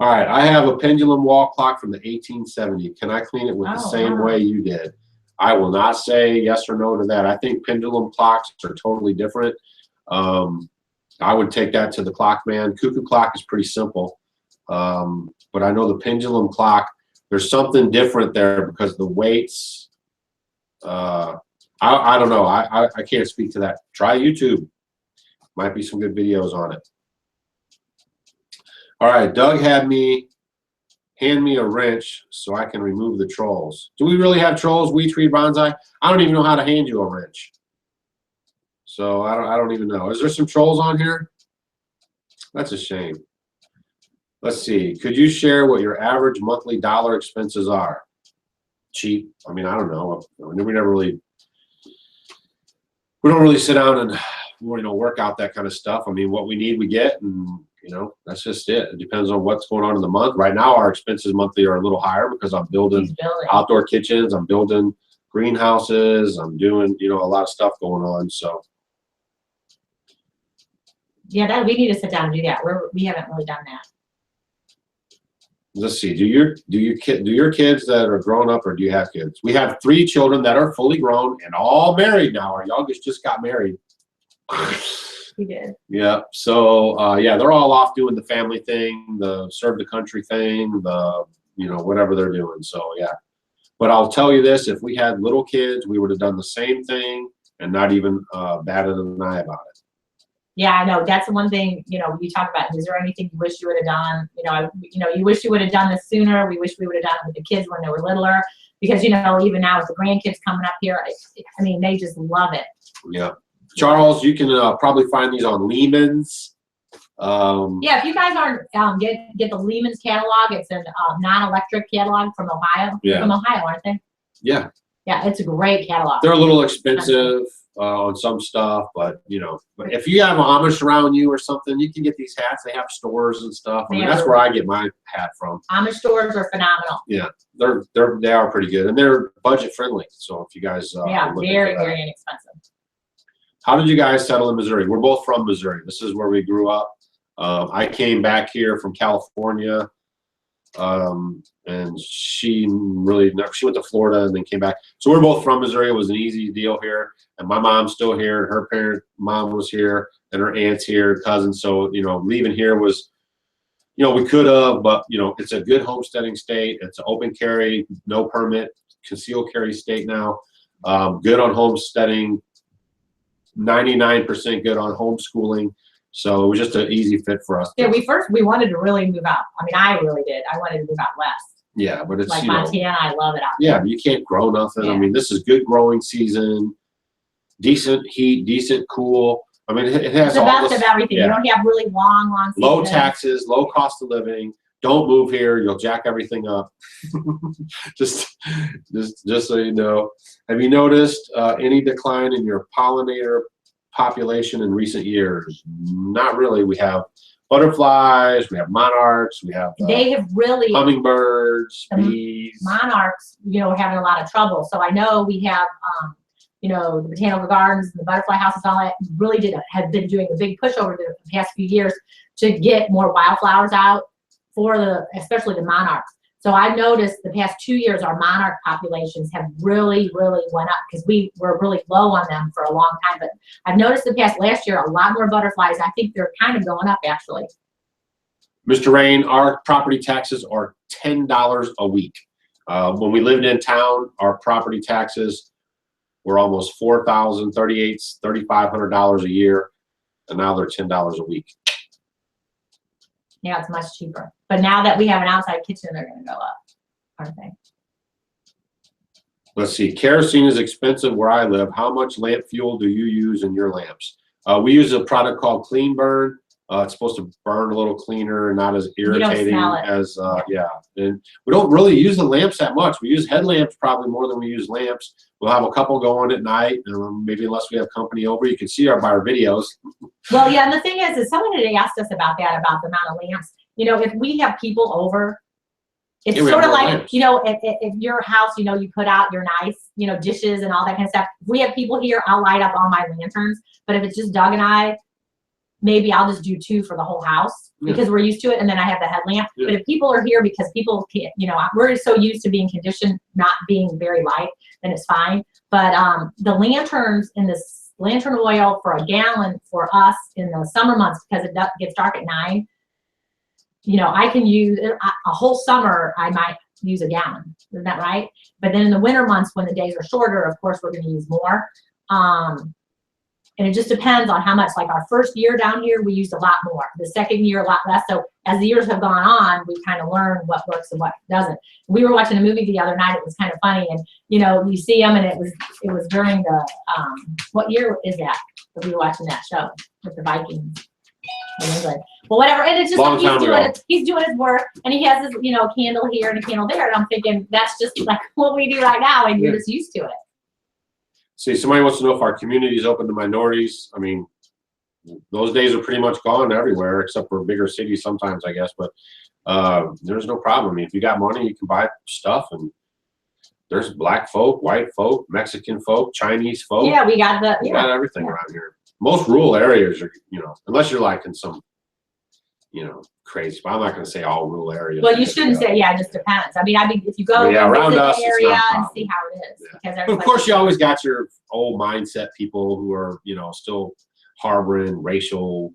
All right, I have a pendulum wall clock from the 1870s. Can I clean it with the same way you did? I will not say yes or no to that. I think pendulum clocks are totally different. I would take that to the clock man. Cuckoo clock is pretty simple. But I know the pendulum clock, there's something different there because the weights, I don't know. I can't speak to that. Try YouTube. Might be some good videos on it. All right, Doug had me hand me a wrench so I can remove the trolls. Do we really have trolls, We Tree Bonsai? I don't even know how to hand you a wrench. So I don't even know. Is there some trolls on here? That's a shame. Let's see. Could you share what your average monthly dollar expenses are? Cheap. I mean, I don't know. We don't really sit down and, you know, work out that kind of stuff. I mean, what we need, we get, and you know, that's just it. It depends on what's going on in the month. Right now, our expenses monthly are a little higher because I'm building outdoor kitchens. I'm building greenhouses. I'm doing, you know, a lot of stuff going on. So.
Yeah, we need to sit down and do that. We haven't really done that.
Let's see. Do your kids that are grown up, or do you have kids? We have 3 children that are fully grown and all married now. Our youngest just got married.
We did.
Yeah. So yeah, they're all off doing the family thing, the serve the country thing, the, you know, whatever they're doing. So yeah. But I'll tell you this: if we had little kids, we would have done the same thing and not even batted an eye about it.
Yeah, I know. That's the one thing, you know, we talk about. Is there anything you wish you would have done? You wish you would have done this sooner. We wish we would have done it with the kids when they were littler, because, you know, even now with the grandkids coming up here, I mean, they just love it.
Yeah. Charles, you can probably find these on Lehman's.
Yeah, if you guys aren't get the Lehman's catalog, it's a non-electric catalog from Ohio.
Yeah.
From Ohio, aren't they?
Yeah.
Yeah, it's a great catalog.
They're a little expensive on some stuff, but you know, but if you have Amish around you or something, you can get these hats. They have stores and stuff. I mean, that's where I get my hat from.
Amish stores are phenomenal.
Yeah, they are pretty good, and they're budget friendly. So if you guys
yeah, very inexpensive.
How did you guys settle in Missouri? We're both from Missouri. This is where we grew up. I came back here from California, and she went to Florida and then came back. So we're both from Missouri. It was an easy deal here. And my mom's still here, and her mom was here, and her aunt's here, cousins. So, you know, leaving here was, you know, we could have, but, you know, it's a good homesteading state. It's an open carry, no permit, concealed carry state now. Good on homesteading, 99% good on homeschooling. So it was just an easy fit for us.
Yeah, we wanted to really move out. I mean, I really did. I wanted to move out west.
Yeah, but it's
like Montana. I love it out there.
Yeah, but you can't grow nothing.
Yeah.
I mean, this is good growing season, decent heat, decent cool. I mean, it has all
the best of everything. Yeah. You don't have really long seasons.
Low taxes, low cost of living. Don't move here; you'll jack everything up. just so you know. Have you noticed any decline in your pollinator population in recent years? Not really. We have butterflies, we have monarchs, we have
they have really
hummingbirds, bees.
Monarchs, you know, are having a lot of trouble. So I know we have you know, the botanical gardens and the butterfly houses, all that really have been doing a big push over the past few years to get more wildflowers out for especially the monarchs. So I've noticed the past 2 years our monarch populations have really went up because we were really low on them for a long time. But I've noticed last year a lot more butterflies. I think they're kind of going up actually.
Mr. Rain, our property taxes are $10 a week. When we lived in town, our property taxes were almost $4,000, $3,500 a year, and now they're $10 a week.
Yeah, it's much cheaper. But now that we have an outside kitchen, they're going to go up, aren't they?
Let's see. Kerosene is expensive where I live. How much lamp fuel do you use in your lamps? We use a product called Clean Burn. It's supposed to burn a little cleaner and not as irritating as, yeah. And we don't really use the lamps that much. We use headlamps probably more than we use lamps. We'll have a couple going at night, maybe unless we have company over. You can see by our videos.
Well, yeah, and the thing is someone had asked us about that, about the amount of lamps. You know, if we have people over, it's sort of like, lamps. You know, if your house, you know, you put out your nice, you know, dishes and all that kind of stuff. If we have people here, I'll light up all my lanterns. But if it's just Doug and I, maybe I'll just do 2 for the whole house because we're used to it. And then I have the headlamp. Yeah. But if people are here because people can't, you know, we're so used to being conditioned, not being very light, then it's fine. But the lanterns in this lantern oil for a gallon for us in the summer months, because it gets dark at 9, you know, I can use a whole summer. I might use a gallon. Isn't that right? But then in the winter months when the days are shorter, of course, we're going to use more. And it just depends on how much. Like our first year down here, we used a lot more. The second year, a lot less. So as the years have gone on, we kind of learn what works and what doesn't. We were watching a movie the other night. It was kind of funny, and you know, you see them, and it was during the what year is that we were watching that show with the Vikings in England? Well, whatever. And it's just like he's doing his work, and he has his, you know, candle here and a candle there, and I'm thinking that's just like what we do right now, and you're just used to it.
See, somebody wants to know if our community is open to minorities. I mean, those days are pretty much gone everywhere, except for bigger cities sometimes, I guess. But there's no problem. I mean, if you got money, you can buy stuff. And there's black folk, white folk, Mexican folk, Chinese folk.
Yeah, we got
everything around here. Most rural areas are, you know, unless you're like in some, you know, crazy. But I'm not going to say all rural areas.
Well, you shouldn't say. Yeah, it just depends. I mean, if you go
around
visit
us,
the area and see how it is, because
of course you always got your old mindset people who are, you know, still harboring racial,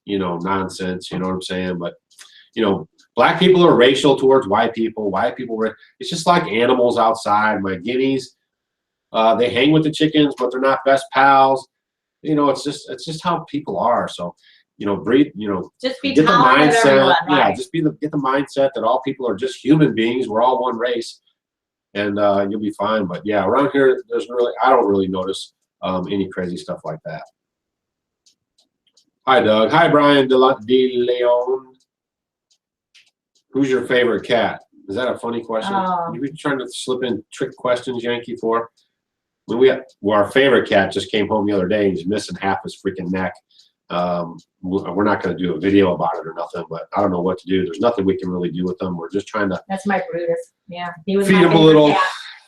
you know, nonsense. You know what I'm saying? But you know, black people are racial towards white people. White people, it's just like animals outside. My guineas, they hang with the chickens, but they're not best pals. You know, it's just how people are. So, you know,
just
get the mindset.
Everyone, right?
Yeah, just get the mindset that all people are just human beings. We're all one race, and you'll be fine. But yeah, around here, I don't really notice any crazy stuff like that. Hi, Doug. Hi, Brian De Leon. Who's your favorite cat? Is that a funny question? You been trying to slip in trick questions, Yankee, for? When our favorite cat just came home the other day, and he's missing half his freaking neck. We're not going to do a video about it or nothing, but I don't know what to do. There's nothing we can really do with them. We're just trying to.
That's my Brutus. Yeah, he was
feed him a little
cat.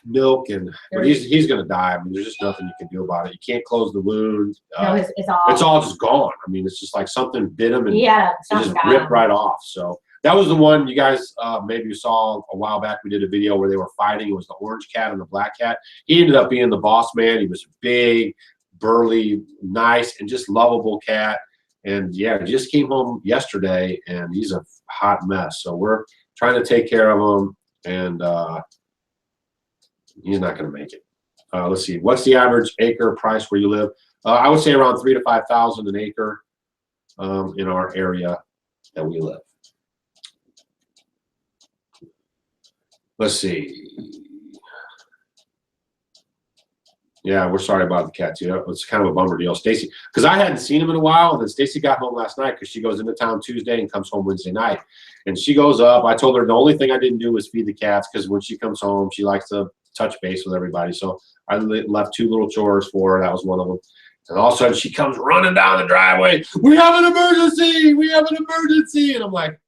Milk, but he's going to die. I mean, there's just nothing you can do about it. You can't close the wound.
No,
it's all just gone. I mean, it's just like something bit him and it just ripped right off. So that was the one you guys maybe saw a while back. We did a video where they were fighting. It was the orange cat and the black cat. He ended up being the boss man. He was big, burly, nice, and just lovable cat. And yeah, he just came home yesterday, and he's a hot mess. So we're trying to take care of him, and he's not going to make it. Let's see. What's the average acre price where you live? I would say around $3,000 to $5,000 an acre in our area that we live. Let's see. Yeah, we're sorry about the cat too. It's kind of a bummer deal. Stacy, because I hadn't seen him in a while, and then Stacy got home last night because she goes into town Tuesday and comes home Wednesday night. And she goes up. I told her the only thing I didn't do was feed the cats because when she comes home, she likes to touch base with everybody. So I left 2 little chores for her. That was one of them. And all of a sudden, she comes running down the driveway. We have an emergency. We have an emergency. And I'm like,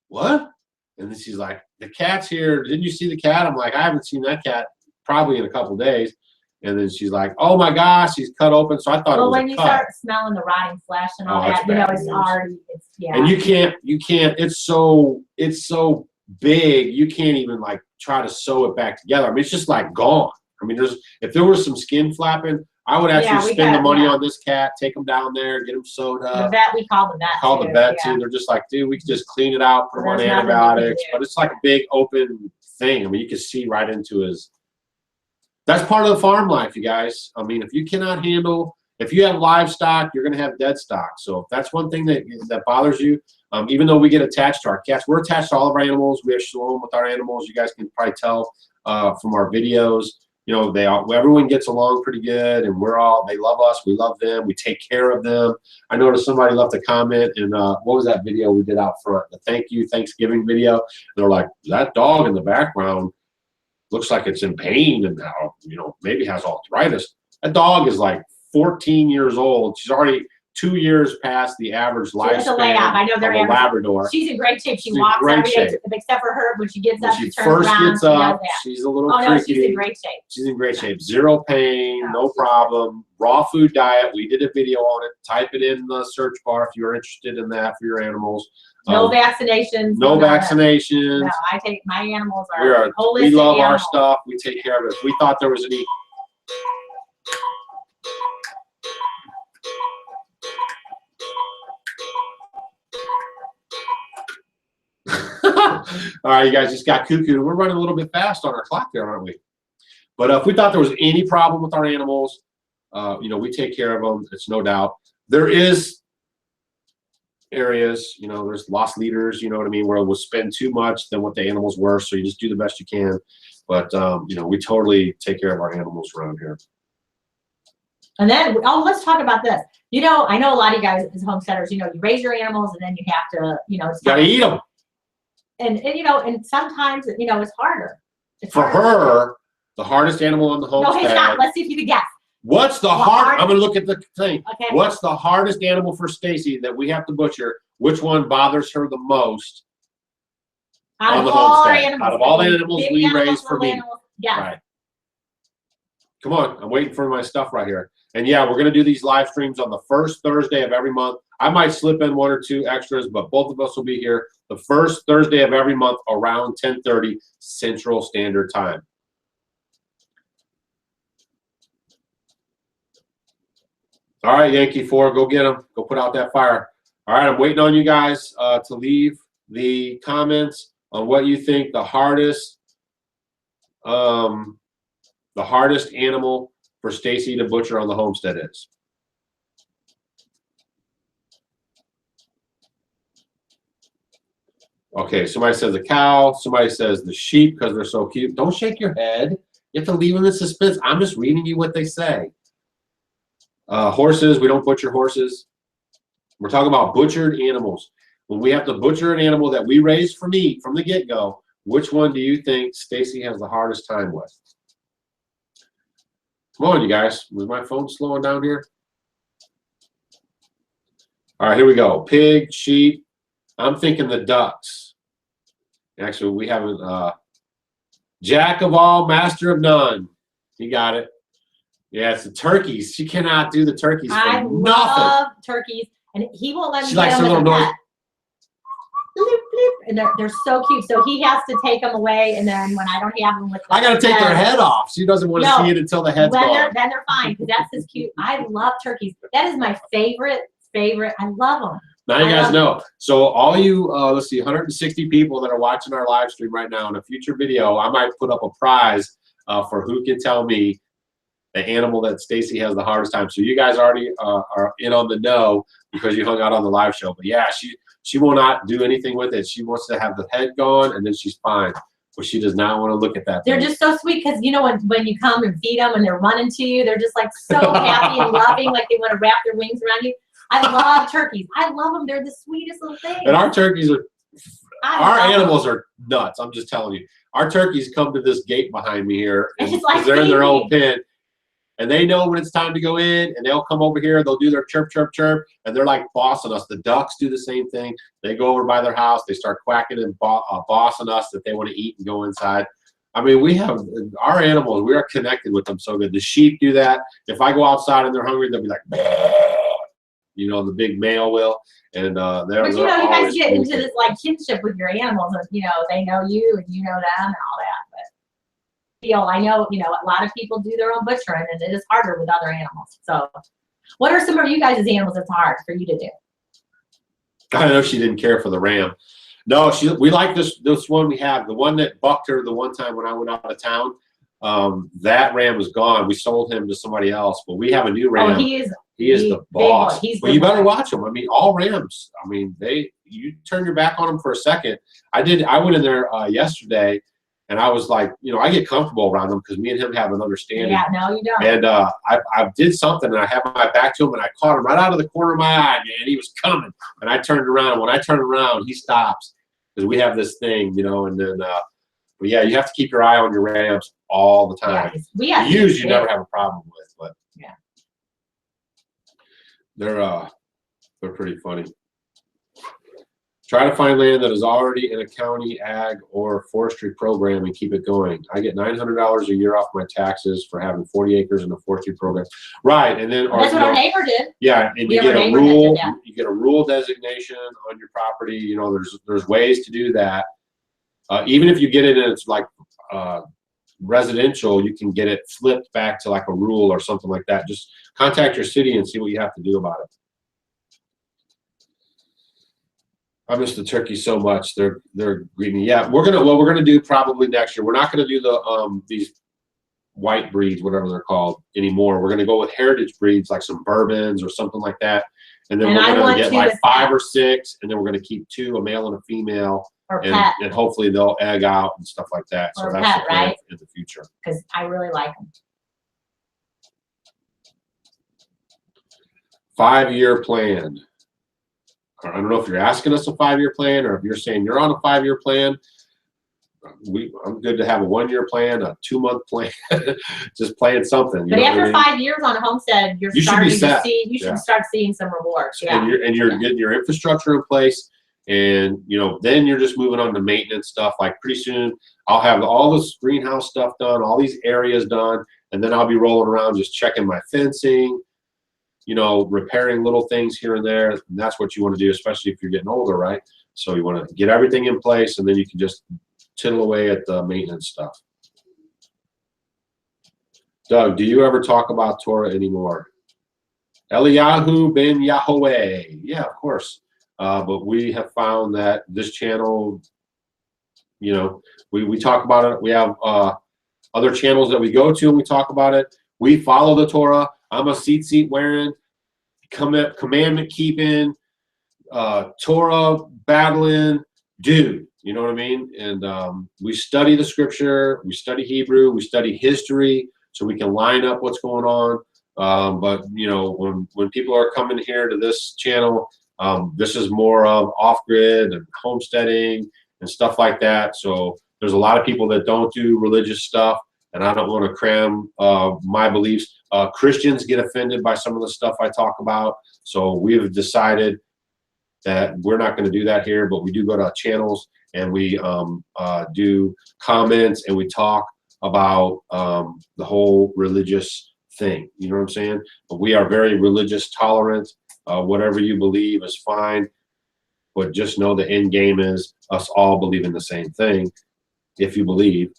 what? And then she's like, the cat's here. Didn't you see the cat? I'm like, I haven't seen that cat probably in a couple days. And then she's like, oh my gosh, he's cut open. So I thought it was
when you start smelling the rotting flesh and all that, you know, it's already, yeah.
And you can't, it's so big, you can't even like try to sew it back together. I mean, it's just like gone. I mean, if there was some skin flapping, I would actually spend the money on this cat, take him down there, get him sewed up.
The vet, we call the vet.
Call the vet too. They're just like, dude, we can just clean it out, put him on antibiotics. But it's like a big open thing. I mean, you can see right into his. That's part of the farm life, you guys. I mean, if you cannot handle, if you have livestock, you're going to have dead stock. So if that's one thing that bothers you, even though we get attached to our cats, we're attached to all of our animals. We have shalom with our animals. You guys can probably tell from our videos. You know, everyone gets along pretty good, and they love us. We love them. We take care of them. I noticed somebody left a comment in, what was that video we did out front? The Thanksgiving video. They're like, that dog in the background looks like it's in pain and maybe has arthritis. A dog is like 14 years old. She's already 2 years past the average lifespan
I know
of a Labrador.
She's in great shape. She walks every day, except for her when she gets up.
When she
turns
first
around,
gets up, she's a little
creaky. No,
creaky.
she's in great shape.
She's in great shape. Zero pain, no problem. Raw food diet. We did a video on it. Type it in the search bar if you're interested in that for your animals.
No vaccinations.
No vaccinations.
No, I take my animals are holistic.
We love our stuff. We take care of it. If we thought there was any. All right, you guys just got cuckoo. We're running a little bit fast on our clock there, aren't we? But if we thought there was any problem with our animals, we take care of them. It's no doubt. There is areas, there's lost leaders, you know what I mean, where we'll spend too much than what the animals were. So you just do the best you can. But, we totally take care of our animals around here.
And then, let's talk about this. I know a lot of you guys as homesteaders, you raise your animals and then you have to, it's
got to eat them.
And sometimes, it's harder.
For her, the hardest animal on the homestead.
No, it's not. Let's see if you can guess.
What's the hardest? I'm going to look at the thing.
Okay.
What's the hardest animal for Stacy that we have to butcher? Which one bothers her the most on the homestead? Out of all the animals we raise for me.
Yeah.
Right. Come on. I'm waiting for my stuff right here. And yeah, we're going to do these live streams on the first Thursday of every month. I might slip in 1 or 2 extras, but both of us will be here the first Thursday of every month around 10:30 Central Standard Time. All right, Yankee 4, go get them. Go put out that fire. All right, I'm waiting on you guys to leave the comments on what you think the hardest animal for Stacy to butcher on the homestead is. Okay, somebody says a cow. Somebody says the sheep because they're so cute. Don't shake your head. You have to leave them in suspense. I'm just reading you what they say. Horses, we don't butcher horses. We're talking about butchered animals. When we have to butcher an animal that we raised for meat from the get-go, which one do you think Stacy has the hardest time with? Come on, you guys. Was my phone slowing down here? All right, here we go. Pig, sheep. I'm thinking the ducks. Actually, we haven't. Jack of all, master of none. You got it. Yeah, it's the turkeys. She cannot do the turkeys for
I
nothing.
love turkeys, and he won't let me
She
get
likes
them
a
with
little
a
noise.
pet. Bloop, bloop, and they're so cute. So he has to take them away, and then when I don't have them with the
I got to take their head off. She doesn't want to see it until the head's gone.
Then they're fine, because that's his cute. I love turkeys. That is my favorite. I love them.
Now you guys know. So all you, let's see, 160 people that are watching our live stream right now, in a future video, I might put up a prize for who can tell me the animal that Stacy has the hardest time. So you guys already are in on the know because you hung out on the live show. But yeah, she will not do anything with it. She wants to have the head gone, and then she's fine. But she does not want to look at that.
They're just so sweet because, when you come and feed them and they're running to you, they're just like so happy and loving, like they want to wrap their wings around you. I love turkeys. I love them. They're the sweetest little thing.
And our turkeys are, our animals are nuts. I'm just telling you. Our turkeys come to this gate behind me here because they're in their own pen. And they know when it's time to go in, and they'll come over here. They'll do their chirp, chirp, chirp, and they're like bossing us. The ducks do the same thing. They go over by their house. They start quacking and bossing us that they want to eat and go inside. I mean, we have our animals. We are connected with them so good. The sheep do that. If I go outside and they're hungry, they'll be like, the big male will. And they're.
But you guys get into this like kinship with your animals, and they know you and you know them and all that. But I know, a lot of people do their own butchering, and it is harder with other animals. So what are some of you guys' animals that's hard for you to do?
I know she didn't care for the ram. No, we like this one we have. The one that bucked her the one time when I went out of town, that ram was gone. We sold him to somebody else, but we have a new ram.
Oh, he is
the boss. Well, you better watch him. I mean, all rams. I mean, you turn your back on them for a second. I went in there yesterday. And I was like, I get comfortable around him because me and him have an understanding.
Yeah, no, you don't.
And I did something, and I had my back to him, and I caught him right out of the corner of my eye, man. He was coming. And I turned around. When I turned around, he stops because we have this thing, and then But yeah, you have to keep your eye on your rams all the time.
Yeah,
the ewes you never have a problem with, but
yeah,
they're pretty funny. Try to find land that is already in a county ag or forestry program and keep it going. I get $900 a year off my taxes for having 40 acres in a forestry program. Right, and then
that's what our neighbor did.
Yeah, and you get a rural, designation on your property. You know, there's ways to do that. Even if you get it and it's like residential, you can get it flipped back to like a rural or something like that. Just contact your city and see what you have to do about it. I miss the turkey so much. They're greedy. Yeah, we're gonna do probably next year. We're not gonna do the these white breeds, whatever they're called, anymore. We're gonna go with heritage breeds like some bourbons or something like that. And then we're gonna get like 5 or 6, and then we're gonna keep 2, a male and a female, and hopefully they'll egg out and stuff like that. So that's the plan in the future.
Because I really like them.
5-year plan. I don't know if you're asking us a 5-year plan or if you're saying you're on a 5-year plan. I'm good to have a 1-year plan, a 2-month plan, just playing something.
But after 5 years on a homestead, you should start seeing some rewards. Yeah.
And you're getting your infrastructure in place, and then you're just moving on to maintenance stuff. Like pretty soon, I'll have all this greenhouse stuff done, all these areas done, and then I'll be rolling around just checking my fencing. Repairing little things here and there. And that's what you want to do, especially if you're getting older, right? So you want to get everything in place, and then you can just tittle away at the maintenance stuff. Doug, do you ever talk about Torah anymore? Eliyahu ben Yahweh. Yeah, of course. But we have found that this channel, we talk about it. We have other channels that we go to and we talk about it. We follow the Torah. I'm a seat wearing, commandment keeping, Torah battling dude. You know what I mean? And we study the scripture, we study Hebrew, we study history, so we can line up what's going on. But when people are coming here to this channel, this is more of off-grid and homesteading and stuff like that. So there's a lot of people that don't do religious stuff, and I don't want to cram my beliefs. Christians get offended by some of the stuff I talk about, so we've decided that we're not going to do that here, but we do go to channels and we do comments and we talk about the whole religious thing. You know what I'm saying? But we are very religious tolerant. Whatever you believe is fine, but just know the end game is us all believing the same thing if you believe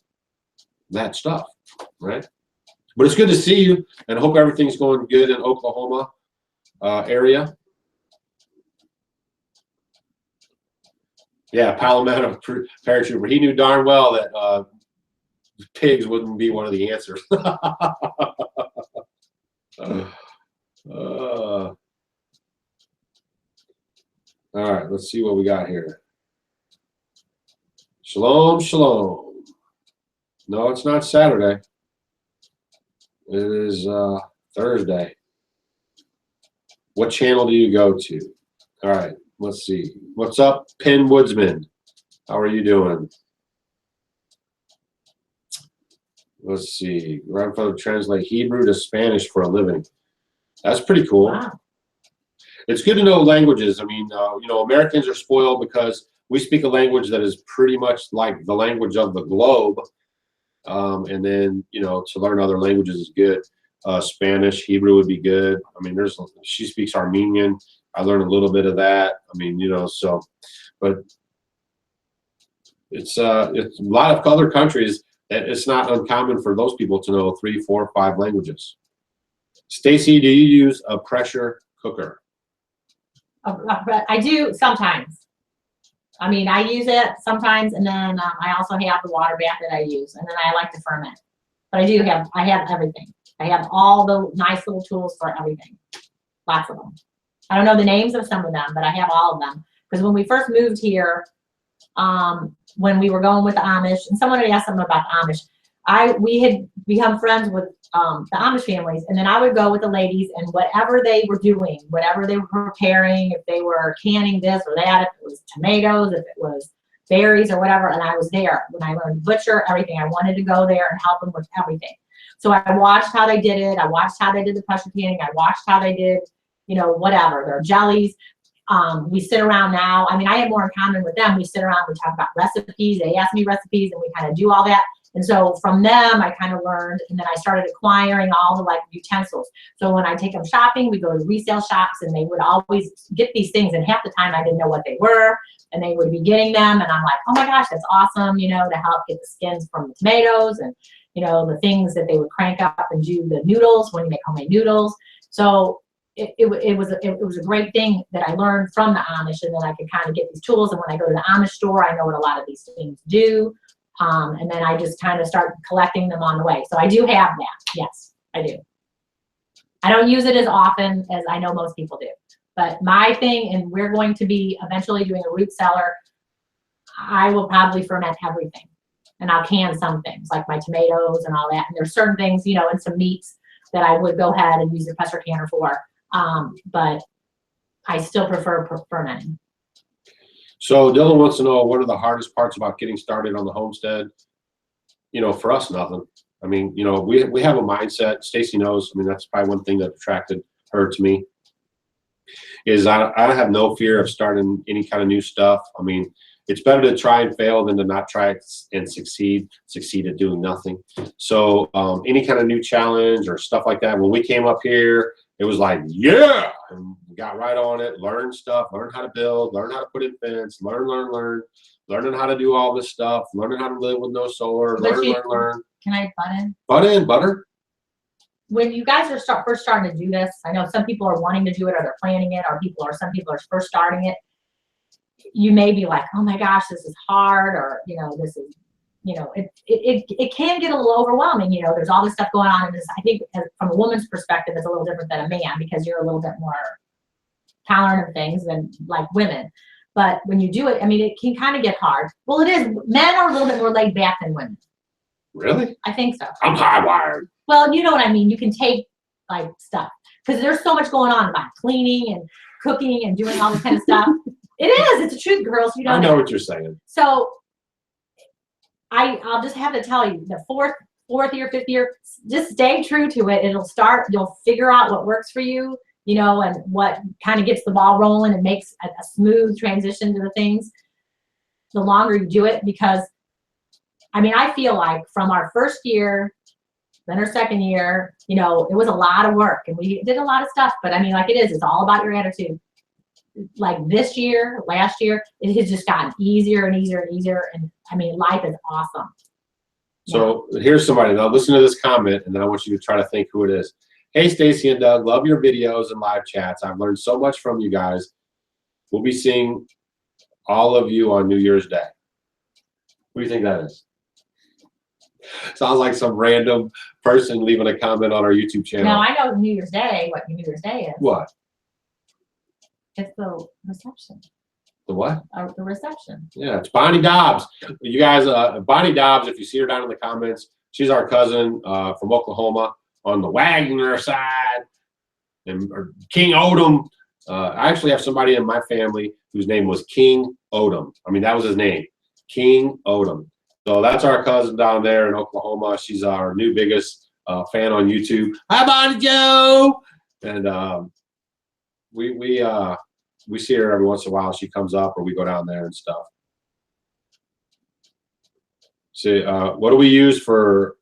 that stuff, right? But it's good to see you, and I hope everything's going good in Oklahoma area. Yeah, Palomino paratrooper. He knew darn well that pigs wouldn't be one of the answers. All right, let's see what we got here. Shalom, shalom. No, it's not Saturday. It is Thursday. What channel do you go to? All right, let's see. What's up, Penn Woodsman? How are you doing? Let's see. Grandfather translate Hebrew to Spanish for a living. That's pretty cool.
Wow.
It's good to know languages. I mean, Americans are spoiled because we speak a language that is pretty much like the language of the globe. And then, to learn other languages is good. Spanish, Hebrew would be good. I mean, she speaks Armenian. I learned a little bit of that. I mean, but it's a lot of other countries. It's not uncommon for those people to know 3, 4, 5 languages. Stacy, do you use a pressure cooker?
I do sometimes. I mean, I use it sometimes, and then I also have the water bath that I use, and then I like to ferment. But I have everything. I have all the nice little tools for everything. Lots of them. I don't know the names of some of them, but I have all of them. Because when we first moved here, when we were going with the Amish, and someone had asked something about the Amish, we had become friends with the Amish families, and then I would go with the ladies, and whatever they were doing, whatever they were preparing, if they were canning this or that, if it was tomatoes, if it was berries or whatever, and I was there. When I learned butcher, everything, I wanted to go there and help them with everything. So I watched how they did it. I watched how they did the pressure canning. I watched how they did, you know, whatever, their jellies. We sit around now. I mean, I have more in common with them. We sit around, we talk about recipes. They ask me recipes, and we kind of do all that. And so from them, I kind of learned, and then I started acquiring all the like utensils. So when I take them shopping, we go to resale shops, and they would always get these things. And half the time I didn't know what they were, and they would be getting them. And I'm like, oh my gosh, that's awesome, you know, to help get the skins from the tomatoes, and, you know, the things that they would crank up and do the noodles when you make homemade noodles. So it was a great thing that I learned from the Amish, and then I could kind of get these tools. And when I go to the Amish store, I know what a lot of these things do. And then I just kind of start collecting them on the way. So I do have that. Yes, I do. I don't use it as often as I know most people do. But my thing, and we're going to be eventually doing a root cellar, I will probably ferment everything. And I'll can some things, like my tomatoes and all that. And there's certain things, you know, and some meats that I would go ahead and use the pressure canner for. But I still prefer fermenting.
So Dylan wants to know, what are the hardest parts about getting started on the homestead? You know, for us, nothing. I mean, you know, we have a mindset. Stacy knows. I mean, that's probably one thing that attracted her to me. Is I have no fear of starting any kind of new stuff. I mean, it's better to try and fail than to not try and succeed at doing nothing. So any kind of new challenge or stuff like that, when we came up here, it was like, yeah, and we got right on it, learned stuff, learned how to build, learned how to put in fence, learning how to do all this stuff, learning how to live with no solar, learn.
Can I butt in?
Butt in, butter.
When you guys are first starting to do this, I know some people are wanting to do it, or they're planning it, or some people are first starting it. You may be like, oh my gosh, this is hard, or, you know, this is, you know, it can get a little overwhelming. You know, there's all this stuff going on, and this, I think from a woman's perspective, it's a little different than a man, because you're a little bit more tolerant of things than like women. But when you do it, I mean, it can kind of get hard. Well, it is. Men are a little bit more laid back than women.
Really?
I think so.
I'm high wired.
Well, you know what I mean. You can take like stuff, because there's so much going on about cleaning and cooking and doing all this kind of stuff. It is. It's the truth, girls. You
I know what you're saying.
So I'll just have to tell you, the fourth year, fifth year, just stay true to it. It'll start. You'll figure out what works for you, you know, and what kind of gets the ball rolling and makes a smooth transition to the things. The longer you do it, because I mean, I feel like from our first year, then our second year, you know, it was a lot of work, and we did a lot of stuff. But I mean, like it's all about your attitude. Like this year, last year, it has just gotten easier and easier and easier. And I mean, life is awesome.
So here's somebody. Now listen to this comment, and then I want you to try to think who it is. Hey, Stacy and Doug, love your videos and live chats. I've learned so much from you guys. We'll be seeing all of you on New Year's Day. What do you think that is? Sounds like some random person leaving a comment on our YouTube channel.
No, I know New Year's Day, what New Year's Day is.
What?
It's the reception.
The what?
The reception.
Yeah, it's Bonnie Dobbs. You guys, Bonnie Dobbs, if you see her down in the comments, she's our cousin from Oklahoma on the Wagner side, and King Odom. I actually have somebody in my family whose name was King Odom. I mean, that was his name, King Odom. So that's our cousin down there in Oklahoma. She's our new biggest fan on YouTube. Hi, Bonnie Joe. And we see her every once in a while. She comes up, or we go down there and stuff. See, what do we use for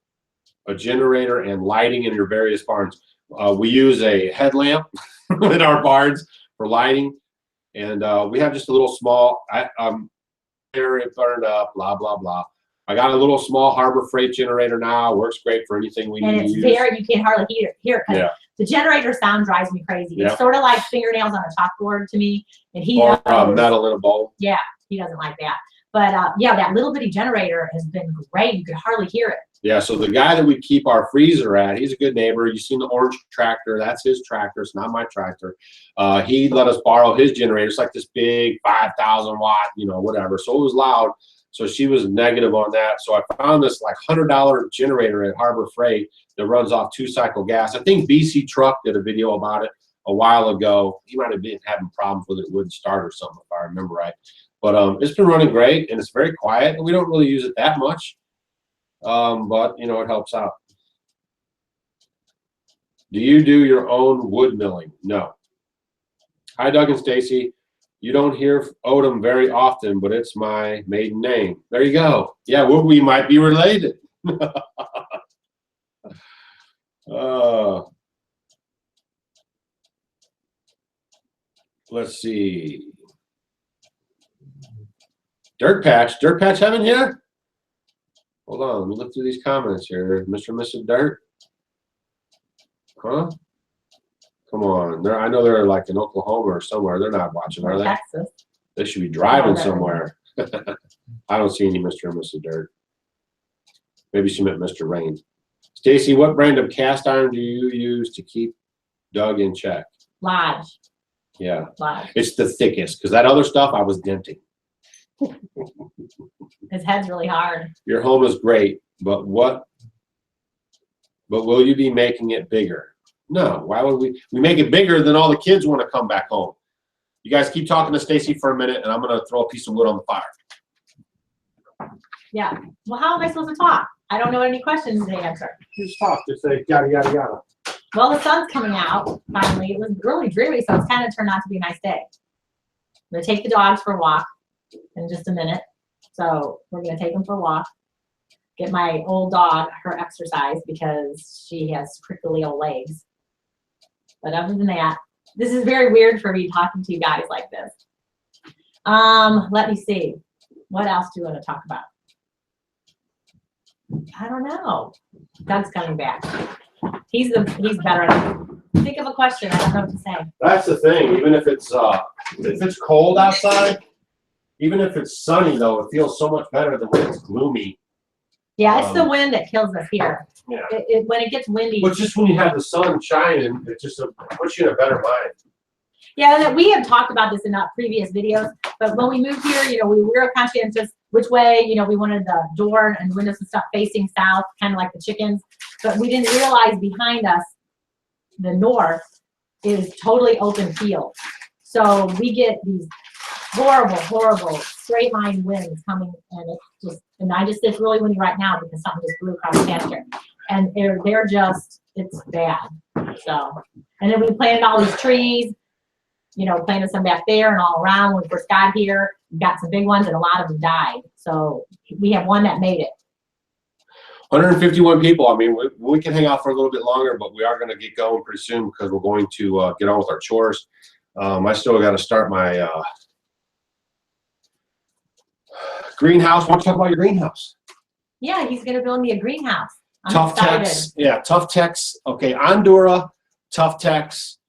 a generator and lighting in your various barns? We use a headlamp in our barns for lighting, and we have just a little small. It burned up. Blah blah blah. I got a little small Harbor Freight generator now. Works great for anything we need to use.
And it's very, you can hardly hear it, because the generator sound drives me crazy. It's sort of like fingernails on a chalkboard to me. And he knows,
metal in a bowl.
Yeah, he doesn't like that. But yeah, that little bitty generator has been great. You could hardly hear it. Yeah,
so the guy that we keep our freezer at, he's a good neighbor. You've seen the orange tractor. That's his tractor. It's not my tractor. He let us borrow his generator. It's like this big 5,000 watt, you know, whatever. So it was loud. So she was negative on that. So I found this like $100 generator at Harbor Freight that runs off 2-cycle gas. I think BC Truck did a video about it a while ago. He might have been having problems with it, wouldn't start or something, if I remember right. But it's been running great, and it's very quiet, and we don't really use it that much. But you know, it helps out. Do you do your own wood milling? No. Hi, Doug and Stacy. You don't hear Odom very often, but it's my maiden name. There you go. Yeah, well, we might be related. Let's see. Dirt Patch having here? Hold on, let me look through these comments here. Mr. and Mrs. Dirt? Huh? Come on. I know they're like in Oklahoma or somewhere. They're not watching, are they?
Texas.
They should be driving somewhere. I don't see any Mr. and Mrs. Dirt. Maybe she meant Mr. Rain. Stacy, what brand of cast iron do you use to keep Doug in check?
Lodge.
Yeah.
Lodge.
It's the thickest, because that other stuff I was denting.
His head's really hard.
Your home is great, but will you be making it bigger? No. Why would we make it bigger than all the kids want to come back home? You guys keep talking to Stacy for a minute, and I'm going to throw a piece of wood on the fire.
Yeah. Well, how am I supposed to talk? I don't know any questions to answer.
Just talk. Just say yada yada yada.
Well, the sun's coming out finally. It was really dreary, so it's kind of turned out to be a nice day. I'm going to take the dogs for a walk in just a minute. So we're going to take them for a walk. Get my old dog her exercise because she has crickly old legs. But other than that, this is very weird for me talking to you guys like this. Let me see. What else do you want to talk about? I don't know. Doug's coming back. He's better. Think of a question. I don't know what to say.
That's the thing. Even if it's cold outside, even if it's sunny though, it feels so much better than when it's gloomy.
Yeah, it's the wind that kills us here.
Yeah.
When it gets windy.
But just when you have the sun shining, it just puts you in a better mind.
Yeah, and we have talked about this in previous videos, but when we moved here, you know, we were conscientious which way, you know, we wanted the door and windows and stuff facing south, kind of like the chickens, but we didn't realize behind us, the north is totally open field. So we get these horrible, horrible straight line winds coming, and it's really windy right now because something just blew across the pasture, and they're just, it's bad. So, and then we planted all these trees, you know, planted some back there and all around when we first got here. We got some big ones and a lot of them died. So we have one that made it.
151 people. I mean, we can hang out for a little bit longer, but we are going to get going pretty soon because we're going to get on with our chores. I still got to start my greenhouse. Want to talk about your greenhouse?
Yeah, he's going to build me a greenhouse.
Tough Techs. Yeah, Tough Techs. Okay, Ondura, Tough Techs.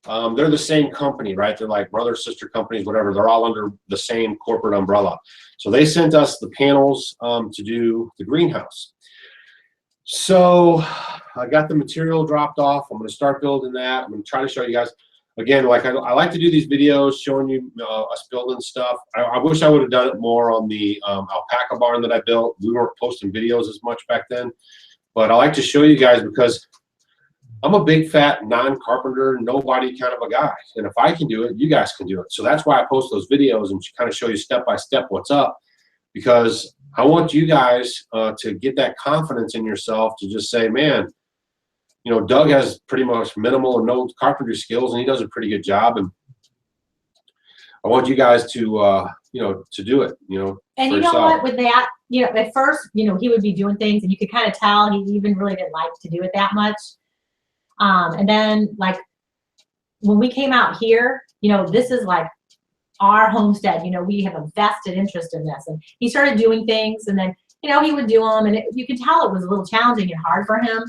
They're the same company, right? They're like brother, sister companies, whatever. They're all under the same corporate umbrella. So they sent us the panels to do the greenhouse. So I got the material dropped off. I'm going to start building that. I'm going to try to show you guys. Again, like I like to do these videos showing you us building stuff. I wish I would have done it more on the alpaca barn that I built. We weren't posting videos as much back then. But I like to show you guys because I'm a big, fat, non-carpenter, nobody kind of a guy. And if I can do it, you guys can do it. So that's why I post those videos and kind of show you step by step what's up, because I want you guys to get that confidence in yourself to just say, man, you know, Doug has pretty much minimal and no carpentry skills, and he does a pretty good job. And I want you guys to, you know, to do it, you know.
And you know what, with that, you know, at first, you know, he would be doing things and you could kind of tell he even really didn't like to do it that much. And then like when we came out here, you know, this is like our homestead, you know, we have a vested interest in this, and he started doing things, and then, you know, he would do them, and you could tell it was a little challenging and hard for him,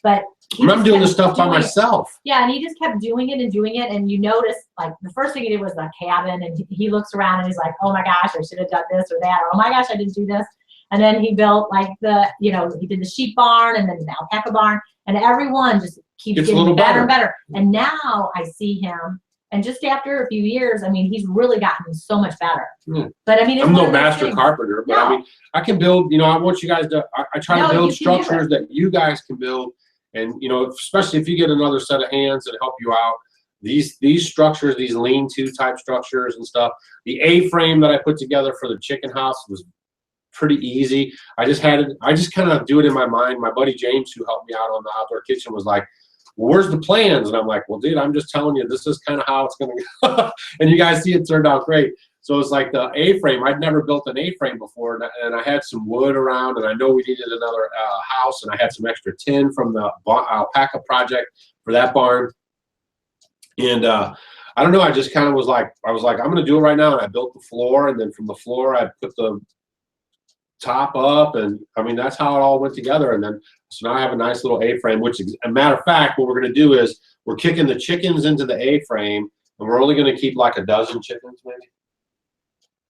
but
I'm doing this stuff by myself.
Yeah, and he just kept doing it and doing it, and you notice, like, the first thing he did was the cabin, and he looks around and he's like, oh my gosh, I should have done this or that, or oh my gosh, I didn't do this. And then he built like you know, he did the sheep barn and then the alpaca barn, and everyone just keeps getting better and better. And now I see him, and just after a few years, I mean, he's really gotten so much better. But I mean,
I'm no master carpenter, but I mean, I can build, you know, I want you guys to, I try to build structures that you guys can build. And, you know, especially if you get another set of hands that help you out, these structures, these lean-to type structures and stuff. The A-frame that I put together for the chicken house was pretty easy. I just kind of do it in my mind. My buddy James, who helped me out on the outdoor kitchen, was like, well, where's the plans? And I'm like, well, dude, I'm just telling you, this is kind of how it's going to go. And you guys see it turned out great. So it's like the A-frame. I'd never built an A-frame before, and I had some wood around, and I know we needed another house, and I had some extra tin from the alpaca project for that barn. And I don't know, I just kind of was like, I'm going to do it right now. And I built the floor, and then from the floor, I put the top up, and I mean, that's how it all went together. And then, so now I have a nice little A-frame, which, as a matter of fact, what we're going to do is we're kicking the chickens into the A-frame, and we're only going to keep like a dozen chickens,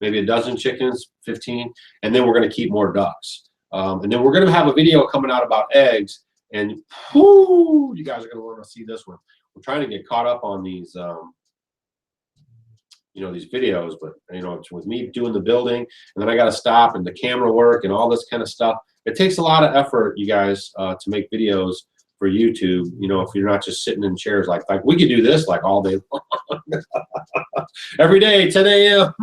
maybe a dozen chickens, 15, and then we're going to keep more ducks. And then we're going to have a video coming out about eggs, and whoo, you guys are going to want to see this one. We're trying to get caught up on these, you know, these videos, but you know, it's with me doing the building, and then I got to stop and the camera work and all this kind of stuff. It takes a lot of effort, you guys, to make videos for YouTube. You know, if you're not just sitting in chairs like we could do this like all day long. Every day, 10 a.m.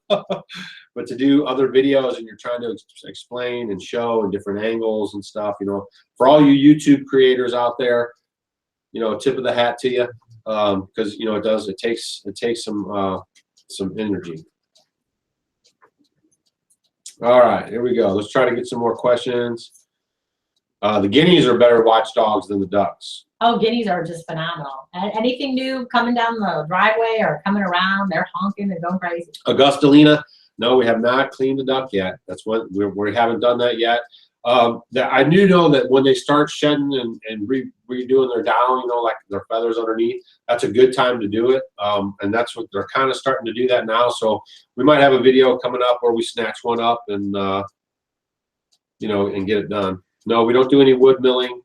But to do other videos and you're trying to explain and show in different angles and stuff, you know, for all you YouTube creators out there, you know, tip of the hat to you, because you know it takes some energy. All right, here we go. Let's try to get some more questions. The guineas are better watchdogs than the ducks.
Oh, guineas are just phenomenal. Anything new coming down the driveway or coming around, they're honking and going crazy.
Augustalina, no, we have not cleaned the duck yet. That's what we haven't done that yet. I do know that when they start shedding and redoing their down, you know, like their feathers underneath, that's a good time to do it. And that's what they're kind of starting to do that now. So we might have a video coming up where we snatch one up and, you know, and get it done. No, we don't do any wood milling.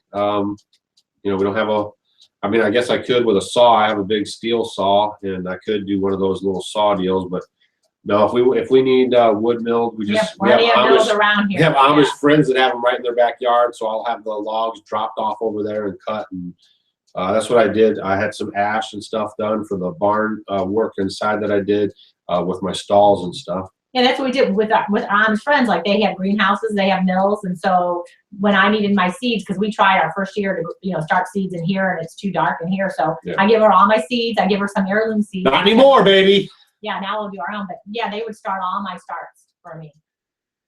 You know, we don't have I mean, I guess I could with a saw. I have a big steel saw, and I could do one of those little saw deals, but no, if we need wood milled, we have
Amish around here.
We have Amish friends that have them right in their backyard, so I'll have the logs dropped off over there and cut, and that's what I did. I had some ash and stuff done for the barn work inside that I did with my stalls and stuff.
Yeah, that's what we did with Amish friends. Like they have greenhouses, they have mills, and so when I needed my seeds, because we tried our first year to, you know, start seeds in here, and it's too dark in here, so yeah. I give her all my seeds. I give her some heirloom seeds.
Not anymore, baby.
Yeah, now we'll do our own, but yeah, they would start all my starts for me.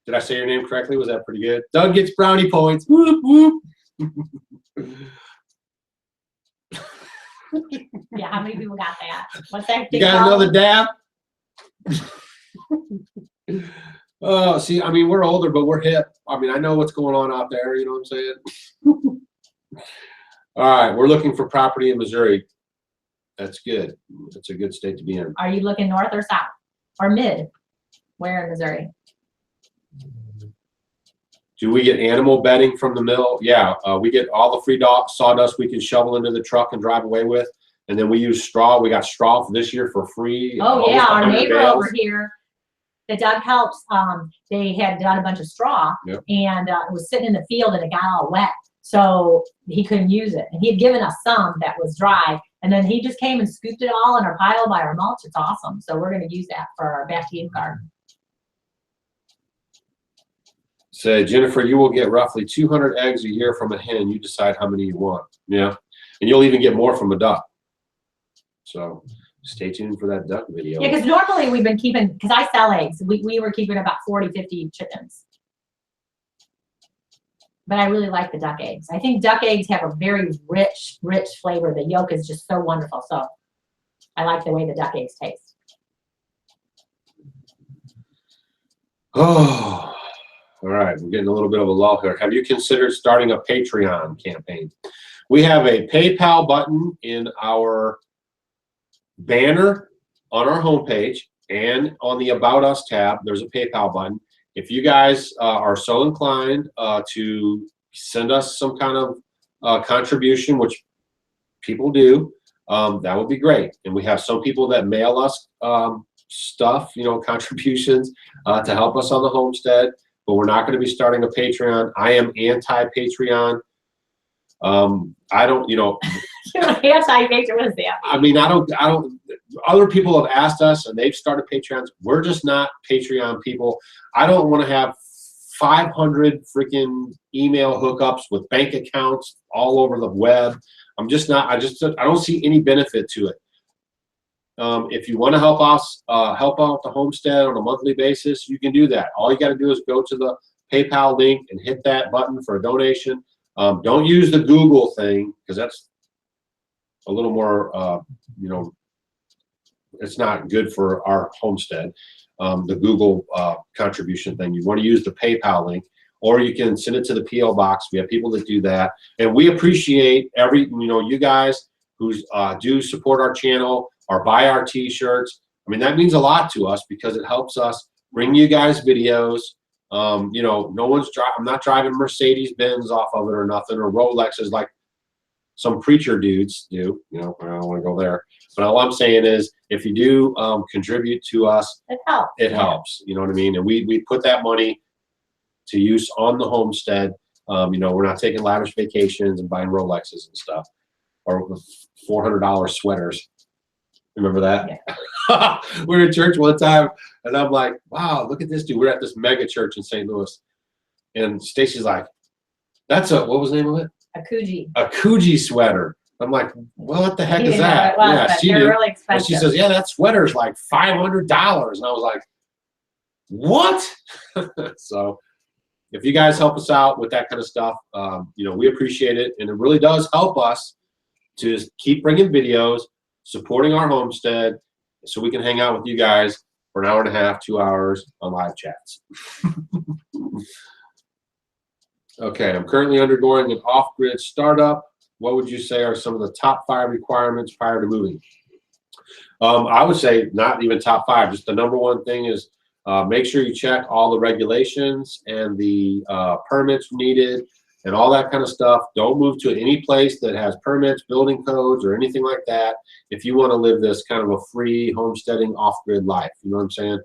Did I say your name correctly? Was that pretty good? Doug gets brownie points. Whoop, whoop.
Yeah, how many people got that? What's that?
You got another dab? Oh, see, I mean, we're older, but we're hip. I mean, I know what's going on out there. You know what I'm saying? All right, we're looking for property in Missouri. That's good. That's a good state to be in.
Are you looking north or south or mid? Where in Missouri?
Do we get animal bedding from the mill? Yeah, we get all the free sawdust we can shovel into the truck and drive away with. And then we use straw. We got straw for this year for free.
Oh, yeah, our neighbor over here, the Doug Helps, they had done a bunch of straw, yep. And it was sitting in the field and it got all wet. So he couldn't use it. And he had given us some that was dry. And then he just came and scooped it all in our pile by our mulch. It's awesome. So we're going to use that for our backyard garden.
So Jennifer, you will get roughly 200 eggs a year from a hen. You decide how many you want. Yeah. And you'll even get more from a duck. So stay tuned for that duck video.
Yeah, because normally we've been keeping, because I sell eggs, we were keeping about 40, 50 chickens. But I really like the duck eggs. I think duck eggs have a very rich flavor. The yolk is just so wonderful. So I like the way the duck eggs taste.
Oh, all right. We're getting a little bit of a lull here. Have you considered starting a Patreon campaign? We have a PayPal button in our banner on our homepage, and on the About Us tab, there's a PayPal button. If you guys are so inclined to send us some kind of contribution, which people do, that would be great. And we have some people that mail us stuff, you know, contributions to help us on the homestead, but we're not going to be starting a Patreon. I am anti-Patreon. I don't, you know,
Anti-patron, what is that?
I mean, I don't, other people have asked us and they've started Patreons. We're just not Patreon people. I don't want to have 500 freaking email hookups with bank accounts all over the web. I'm just not, I don't see any benefit to it. If you want to help us, help out the homestead on a monthly basis, you can do that. All you got to do is go to the PayPal link and hit that button for a donation. Don't use the Google thing because that's a little more, you know, it's not good for our homestead. The Google contribution thing. You want to use the PayPal link, or you can send it to the PO box. We have people that do that, and we appreciate you guys who do support our channel or buy our T-shirts. I mean, that means a lot to us because it helps us bring you guys videos. You know, I'm not driving Mercedes Benz off of it or nothing, or Rolexes like some preacher dudes do. You know, I don't want to go there. But all I'm saying is, if you do contribute to us,
it helps.
It helps. You know what I mean? And we put that money to use on the homestead. You know, we're not taking lavish vacations and buying Rolexes and stuff, or $400 sweaters. Remember that? Yeah. We were in church one time, and I'm like, wow, look at this dude. We're at this mega church in St. Louis. And Stacy's like, that's what was the name of it?
A Coogee.
A Coogee sweater. I'm like, well, what the heck is that?
Yeah, she knew. Really expensive.
And she says, yeah, that sweater's like $500. And I was like, what? So if you guys help us out with that kind of stuff, you know, we appreciate it. And it really does help us to keep bringing videos, supporting our homestead, so we can hang out with you guys for an hour and a half, 2 hours on live chats. Okay, I'm currently undergoing an off-grid startup. What would you say are some of the top 5 requirements prior to moving? I would say not even top 5. Just the number one thing is make sure you check all the regulations and the permits needed and all that kind of stuff. Don't move to any place that has permits, building codes, or anything like that if you want to live this kind of a free homesteading off-grid life. You know what I'm saying?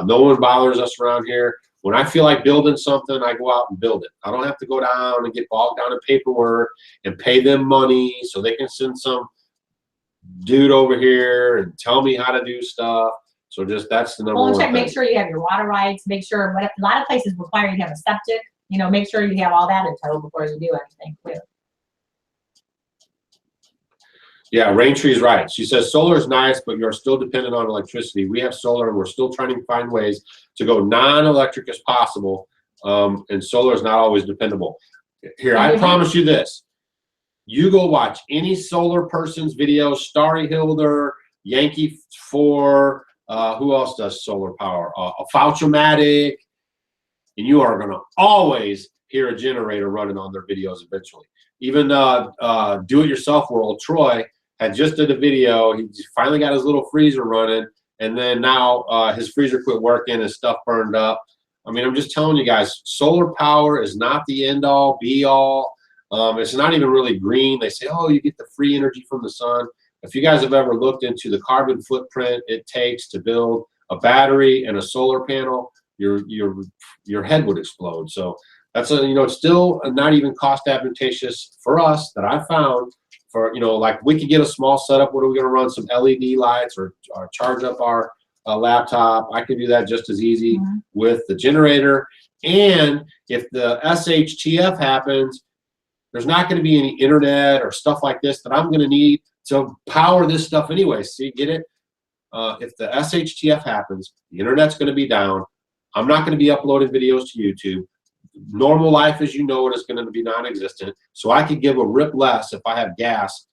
No one bothers us around here. When I feel like building something, I go out and build it. I don't have to go down and get bogged down in paperwork and pay them money so they can send some dude over here and tell me how to do stuff. So just that's the number one thing.
Make sure you have your water rights. Make sure, a lot of places require you to have a septic. You know, make sure you have all that in tow before you do anything too.
Yeah, Raintree's right. She says solar is nice, but you're still dependent on electricity. We have solar, and we're still trying to find ways to go non-electric as possible. And solar is not always dependable. Here, I promise you this. You go watch any solar person's videos, Starry Hilder, Yankee 4, who else does solar power? A Fauchomatic, and you are going to always hear a generator running on their videos eventually. Even Do-It-Yourself World, Troy, had just did a video. He finally got his little freezer running, and then now his freezer quit working, his stuff burned up. I mean, I'm just telling you guys, solar power is not the end-all, be-all. It's not even really green. They say, oh, you get the free energy from the sun. If you guys have ever looked into the carbon footprint it takes to build a battery and a solar panel, your head would explode. So that's it's still not even cost advantageous for us that I found. For like we could get a small setup. What are we going to run? Some LED lights or charge up our laptop. I could do that just as easy with the generator. And if the SHTF happens, there's not going to be any internet or stuff like this that I'm going to need to power this stuff anyway. See, get it? If the SHTF happens, the internet's going to be down. I'm not going to be uploading videos to YouTube. Normal life as you know it is going to be non-existent. So I could give a rip less if I have gas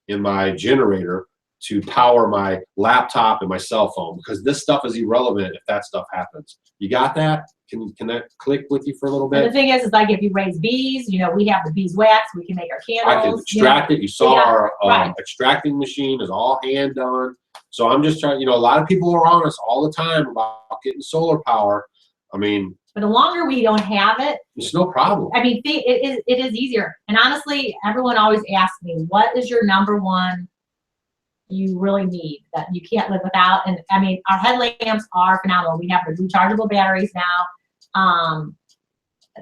in my generator to power my laptop and my cell phone, because this stuff is irrelevant if that stuff happens. You got that? Can that click with you for a little bit?
And the thing is like if you raise bees, we have the beeswax. We can make our candles.
I can extract it. You saw our extracting machine is all hand done. So I'm just trying. A lot of people are on us all the time about getting solar power. I mean,
but the longer we don't have it,
it's no problem.
I mean, it is easier. And honestly, everyone always asks me, what is your number one you really need that you can't live without? And I mean, our headlamps are phenomenal. We have the rechargeable batteries now.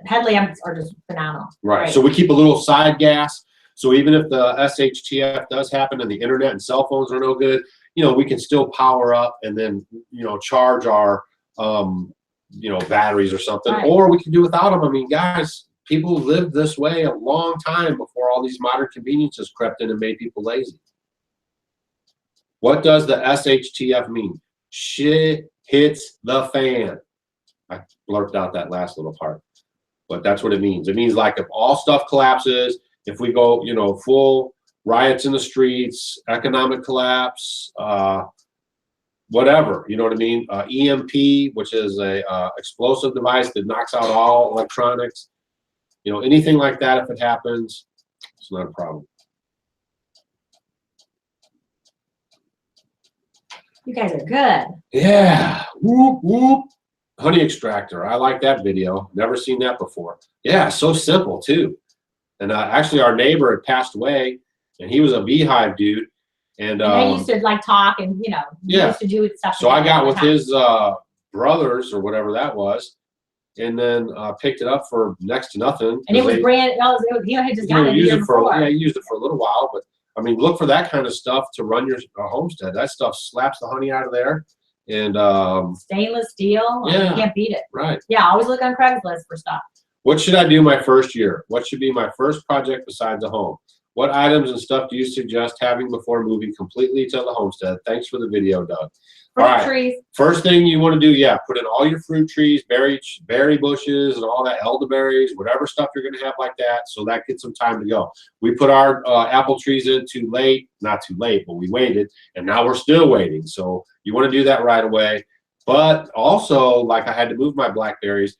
Headlamps are just phenomenal.
Right. So we keep a little side gas So even if the SHTF does happen and the internet and cell phones are no good, you know, we can still power up and then, you know, charge our, you know, batteries or something,
Right.
or we can do without them. I mean, guys, people lived this way a long time before all these modern conveniences crept in and made people lazy. What does the SHTF mean? Shit hits the fan. I blurted out that last little part, but that's what it means. It means like if all stuff collapses, if we go, you know, full riots in the streets, economic collapse, whatever, you know what I mean? EMP, which is a explosive device that knocks out all electronics. You know, anything like that, if it happens, it's not a problem.
You guys are good.
Yeah. Whoop, whoop. Honey extractor. I like that video. Never seen that before. Yeah, so simple too. And actually, our neighbor had passed away, and he was a beehive dude. And
they used to like talk, and you know, used to do stuff.
So I got with his brothers or whatever that was, and then picked it up for next to nothing.
And it was brand. He had just got it.
Used it for he used it for a little while, but I mean, look for that kind of stuff to run your homestead. That stuff slaps the honey out of there. And
stainless steel.
Yeah,
you can't beat it.
Right.
Yeah, always look on Craigslist for stuff.
What should I do my first year? What should be my first project besides a home? What items and stuff do you suggest having before moving completely to the homestead? Thanks for the video, Doug.
Fruit trees.
First thing you want to do, yeah, put in all your fruit trees, berry bushes, and all that, elderberries, whatever stuff you're going to have like that. So that gets some time to go. We put our apple trees in too late, not too late, but we waited, and now we're still waiting. So you want to do that right away. But also, like I had to move my blackberries,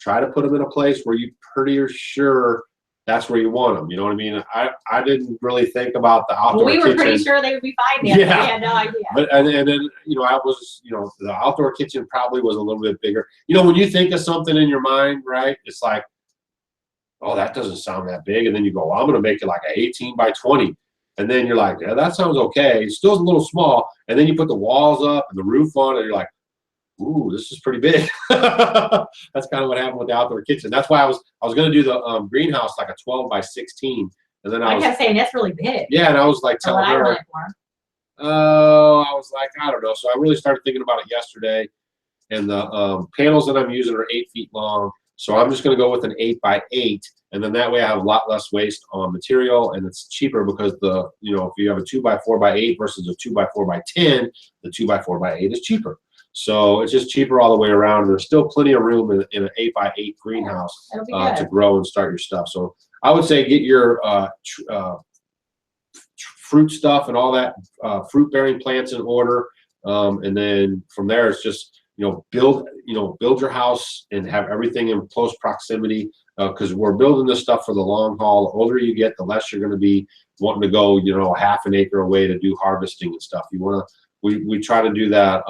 try to put them in a place where you're pretty sure that's where you want them. You know what I mean? I didn't really think about the outdoor kitchen.
We were pretty sure they would be fine there. Yeah. We had no idea.
But and then, you know, I was, you know, the outdoor kitchen probably was a little bit bigger. You know, when you think of something in your mind, right, it's like, oh, that doesn't sound that big. And then you go, well, I'm going to make it like an 18 by 20. And then you're like, yeah, that sounds okay. It's still a little small. And then you put the walls up and the roof on, and you're like, ooh, this is pretty big. That's kind of what happened with the outdoor kitchen. That's why I was going to do the greenhouse like a 12 by 16, and then I
kept saying that's really big.
Yeah, and I was like telling her, I was like, I don't know. So I really started thinking about it yesterday, and the panels that I'm using are 8 feet long. So I'm just going to go with an 8 by 8, and then that way I have a lot less waste on material, and it's cheaper because if you have a 2 by 4 by 8 versus a 2 by 4 by 10, the 2 by 4 by 8 is cheaper. So it's just cheaper all the way around. There's still plenty of room in an 8 by 8 greenhouse to grow and start your stuff. So I would say get your fruit stuff and all that fruit bearing plants in order, and then from there it's just build your house and have everything in close proximity, because we're building this stuff for the long haul. The older you get, the less you're going to be wanting to go half an acre away to do harvesting and stuff. We try to do that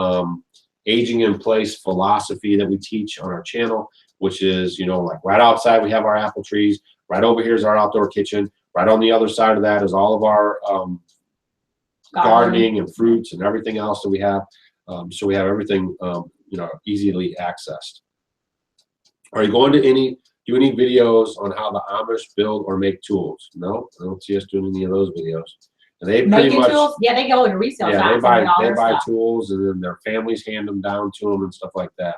aging in place philosophy that we teach on our channel, which is, like right outside we have our apple trees, right over here is our outdoor kitchen, right on the other side of that is all of our gardening and fruits and everything else that we have. So we have everything easily accessed. Are you going to do any videos on how the Amish build or make tools? No, I don't see us doing any of those videos. And they pretty much,
tools? Yeah, they go to resale shops.
They buy tools, and then their families hand them down to them and stuff like that.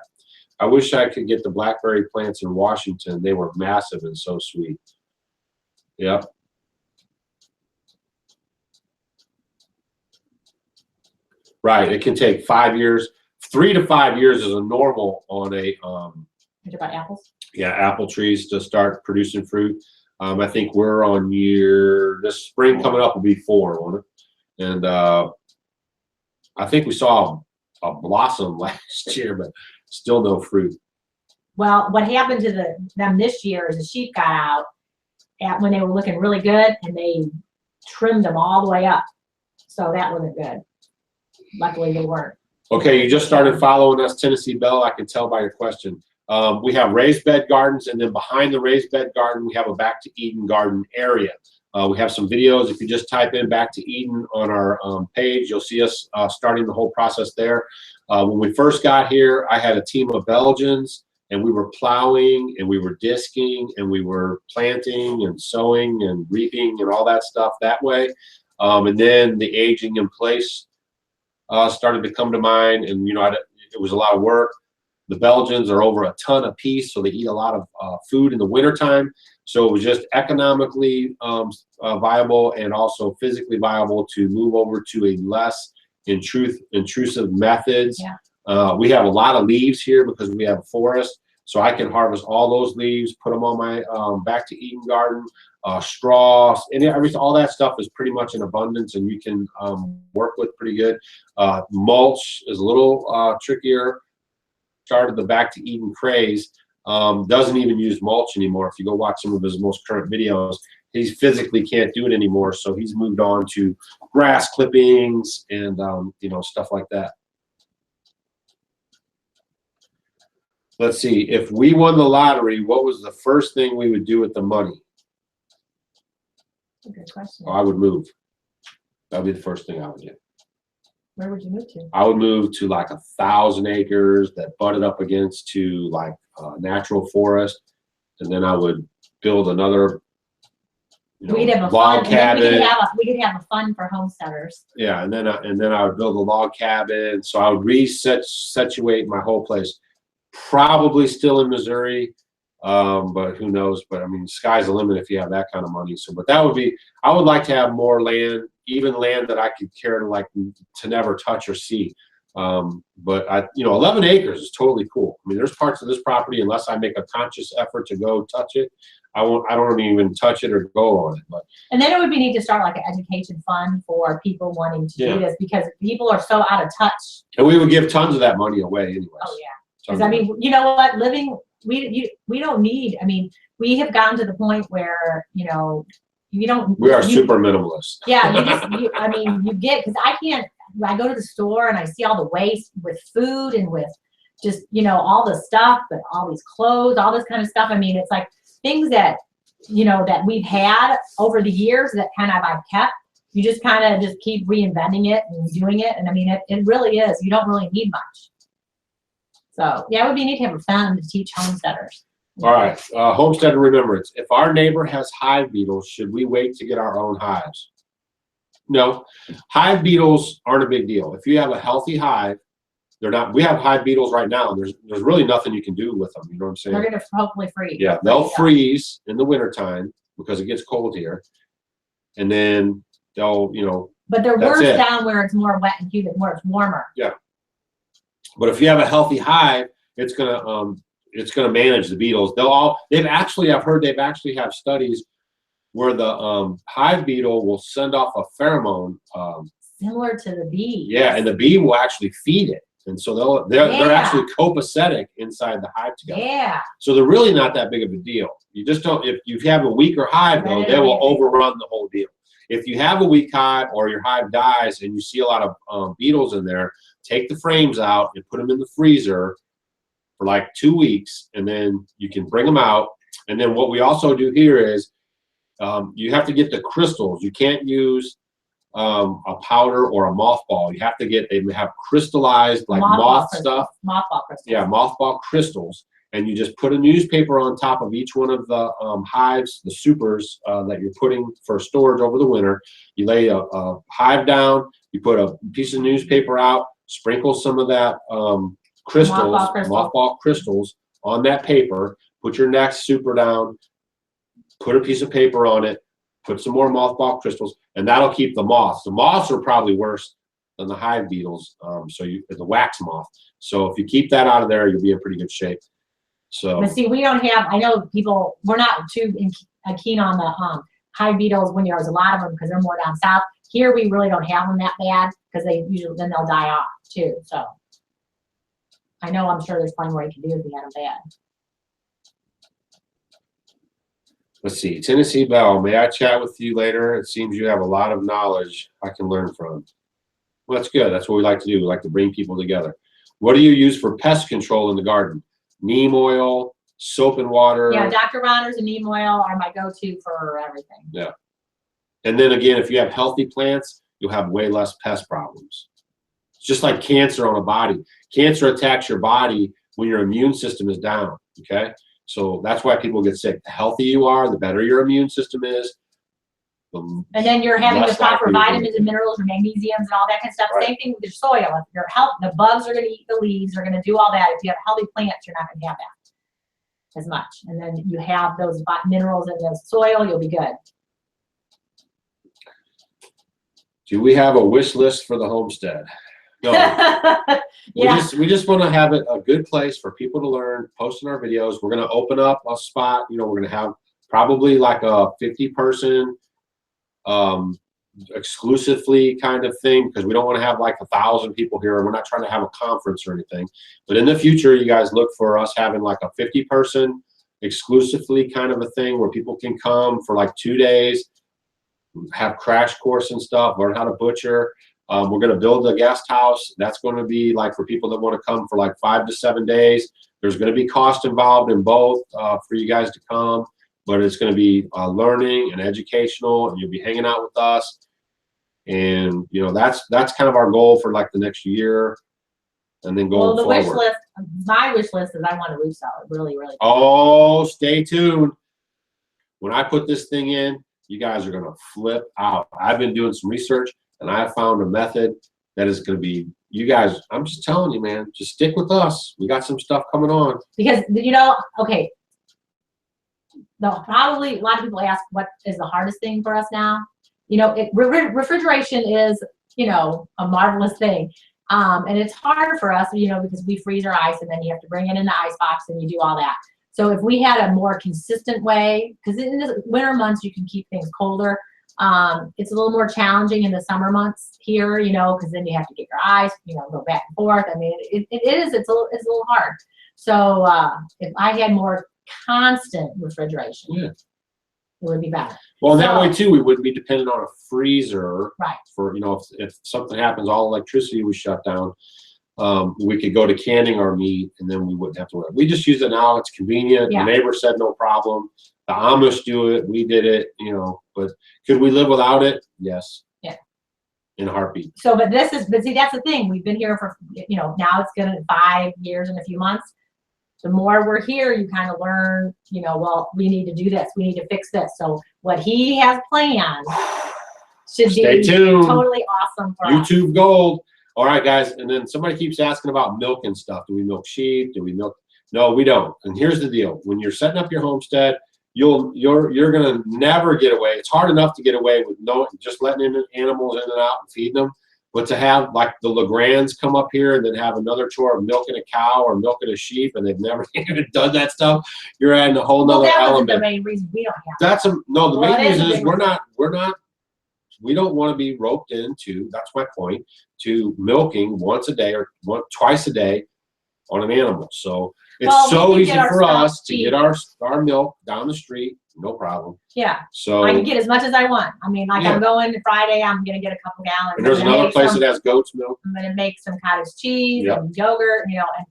I wish I could get the blackberry plants in Washington. They were massive and so sweet. Yep. Right. It can take 5 years. 3 to 5 years is a normal on a
about apples?
Yeah, apple trees to start producing fruit. I think we're on this spring coming up will be 4, won't it? And I think we saw a blossom last year, but still no fruit.
Well, what happened to them this year is the sheep got out when they were looking really good, and they trimmed them all the way up. So that wasn't good. Luckily, they weren't. Okay, you just started following us, Tennessee Belle. I can tell by your question. We have raised bed gardens, and then behind the raised bed garden, we have a Back to Eden garden area. We have some videos. If you just type in Back to Eden on our page, you'll see us starting the whole process there. When we first got here, I had a team of Belgians
and we were plowing and we were disking and we were planting and sowing and reaping and all that stuff that way. And then the aging in place started to come to mind, and it was a lot of work. The Belgians are over a ton a piece, so they eat a lot of food in the wintertime. So it was just economically viable and also physically viable to move over to a less intrusive methods.
Yeah.
We have a lot of leaves here because we have a forest, so I can harvest all those leaves, put them on my back to Eden garden. Straws and all that stuff is pretty much in abundance, and you can work with pretty good. Mulch is a little trickier. Started the Back to Eden craze. Doesn't even use mulch anymore. If you go watch some of his most current videos, he physically can't do it anymore, so he's moved on to grass clippings and stuff like that. Let's see, if we won the lottery, what was the first thing we would do with the money?
Good question.
I would move. That would be the first thing I would do.
Where would you move to?
I would move to like 1,000 acres that butted up against to like natural forest, and then I would build another
we'd have a
log
fun,
cabin.
We could have a fun for homesteaders.
Yeah, and then I would build a log cabin. So I would situate my whole place. Probably still in Missouri, but who knows? But I mean, sky's the limit if you have that kind of money. So, but that would be. I would like to have more land, even land that I could care to never touch or see. But 11 acres is totally cool. I mean, there's parts of this property, unless I make a conscious effort to go touch it, I don't even touch it or go on it. But
and then it would be neat to start like an education fund for people wanting to do this, because people are so out of touch.
And we would give tons of that money away anyways.
Oh yeah. Because I mean, you know what, we don't need, I mean, we have gotten to the point where, you don't.
We are super minimalist.
Yeah, I mean, you get, because I go to the store and I see all the waste with food and with just, all the stuff, but all these clothes, all this kind of stuff. I mean, it's like things that, that we've had over the years that I've kept. You just just keep reinventing it and doing it. And I mean, it really is, you don't really need much. So yeah, it would be neat to have a fund to teach homesteaders.
All right, homesteader remembrance. If our neighbor has hive beetles, should we wait to get our own hives? No, hive beetles aren't a big deal. If you have a healthy hive, they're not. We have hive beetles right now, and there's really nothing you can do with them. You know what I'm saying?
They're gonna hopefully freeze.
Yeah, they'll freeze in the wintertime because it gets cold here, and then they'll,
But they're worse down where it's more wet and humid, where it's warmer.
Yeah. But if you have a healthy hive, it's gonna manage the beetles. I've heard they've actually have studies where the hive beetle will send off a pheromone.
Similar to the bee.
Yeah, and the bee will actually feed it. And so they're actually copacetic inside the hive together.
Yeah.
So they're really not that big of a deal. You just don't, if you have a weaker hive though, they will overrun the whole deal. If you have a weak hive or your hive dies and you see a lot of beetles in there, take the frames out and put them in the freezer for like 2 weeks, and then you can bring them out. And then what we also do here is you have to get the crystals. You can't use a powder or a mothball. You have to they have crystallized like moth stuff.
Mothball crystals.
Yeah, mothball crystals. And you just put a newspaper on top of each one of the hives, the supers that you're putting for storage over the winter. You lay a hive down, you put a piece of newspaper out, sprinkle some of that mothball crystals on that paper, put your next super down, put a piece of paper on it, put some more mothball crystals, and that'll keep the moths. The moths are probably worse than the hive beetles, the wax moth. So if you keep that out of there, you'll be in pretty good shape. So,
but see, we don't have, I know people, we're not too keen on the hive beetles when there's a lot of them because they're more down south. Here we really don't have them that bad because then they'll die off too. So I know, I'm sure there's plenty more you can do if you had them bad.
Let's see, Tennessee Bell, may I chat with you later? It seems you have a lot of knowledge I can learn from. Well, that's good. That's what we like to do. We like to bring people together. What do you use for pest control in the garden? Neem oil, soap and water.
Yeah, Dr. Ronners and neem oil are my go-to for everything.
Yeah. And then again, if you have healthy plants, you'll have way less pest problems. It's just like cancer on a body. Cancer attacks your body when your immune system is down, okay? So that's why people get sick. The healthier you are, the better your immune system is.
And then you're having the proper vitamins and minerals and magnesiums and all that kind of stuff. Right. Same thing with your soil. If your health, the bugs are going to eat the leaves, they're going to do all that. If you have healthy plants, you're not going to have that as much. And then you have those minerals in the soil, you'll be good.
Do we have a wish list for the homestead? No.
Yeah.
We just want to have it a good place for people to learn, posting our videos. We're going to open up a spot. You know, we're going to have probably like a 50-person exclusively kind of thing, because we don't want to have like 1,000 people here. We're not trying to have a conference or anything. But in the future, you guys look for us having like a 50-person exclusively kind of a thing where people can come for like 2 days, have crash course and stuff, learn how to butcher. We're going to build a guest house. That's going to be like for people that want to come for like 5 to 7 days. There's going to be cost involved in both for you guys to come, but it's going to be learning and educational, and you'll be hanging out with us. And you know, that's kind of our goal for like the next year, and then going forward.
Wish list, my wish list is I want a root cellar, really, really.
Oh, stay tuned. When I put this thing in, you guys are going to flip out. I've been doing some research, and I found a method that is going to be, you guys, I'm just telling you, man, just stick with us. We got some stuff coming on.
Because, you know, okay, probably a lot of people ask what is the hardest thing for us now. You know, refrigeration is, you know, a marvelous thing. And it's hard for us, you know, because we freeze our ice and then you have to bring it in the ice box and you do all that. So if we had a more consistent way, because in the winter months you can keep things colder. It's a little more challenging in the summer months here, you know, because then you have to get your ice, you know, go back and forth. I mean, it's a little hard. So if I had more constant refrigeration, yeah, it would be better.
Well, that way too, we wouldn't be dependent on a freezer.
Right.
For, you know, if something happens, all electricity was shut down. We could go to canning our meat, and then we wouldn't have to worry. We just use it now. It's convenient. Yeah. The neighbor said no problem. The Amish do it. We did it, you know, but could we live without it? Yes.
Yeah.
In a heartbeat.
So, but see, that's the thing. We've been here for, you know, now it's going to 5 years and a few months. The more we're here, you kind of learn, you know, well, we need to do this. We need to fix this. So what he has planned should be totally awesome for us.
YouTube gold. All right, guys. And then somebody keeps asking about milk and stuff. Do we milk sheep? Do we milk? No, we don't. And here's the deal. When you're setting up your homestead, you're gonna never get away. It's hard enough to get away with just letting animals in and out and feeding them, but to have like the Legrands come up here and then have another chore of milking a cow or milking a sheep, and they've never even done that stuff, you're adding a whole nother element.
The main reason we don't have.
That's the main reason is we don't want to be roped into. That's my point, to milking once a day or twice a day on an animal. So it's so easy for us to get our milk down the street, no problem.
Yeah.
So
I can get as much as I want. I mean, like, yeah. I'm going Friday, I'm gonna get a couple gallons.
And there's another place that has goat's milk.
I'm gonna make some cottage cheese and yogurt, you know, and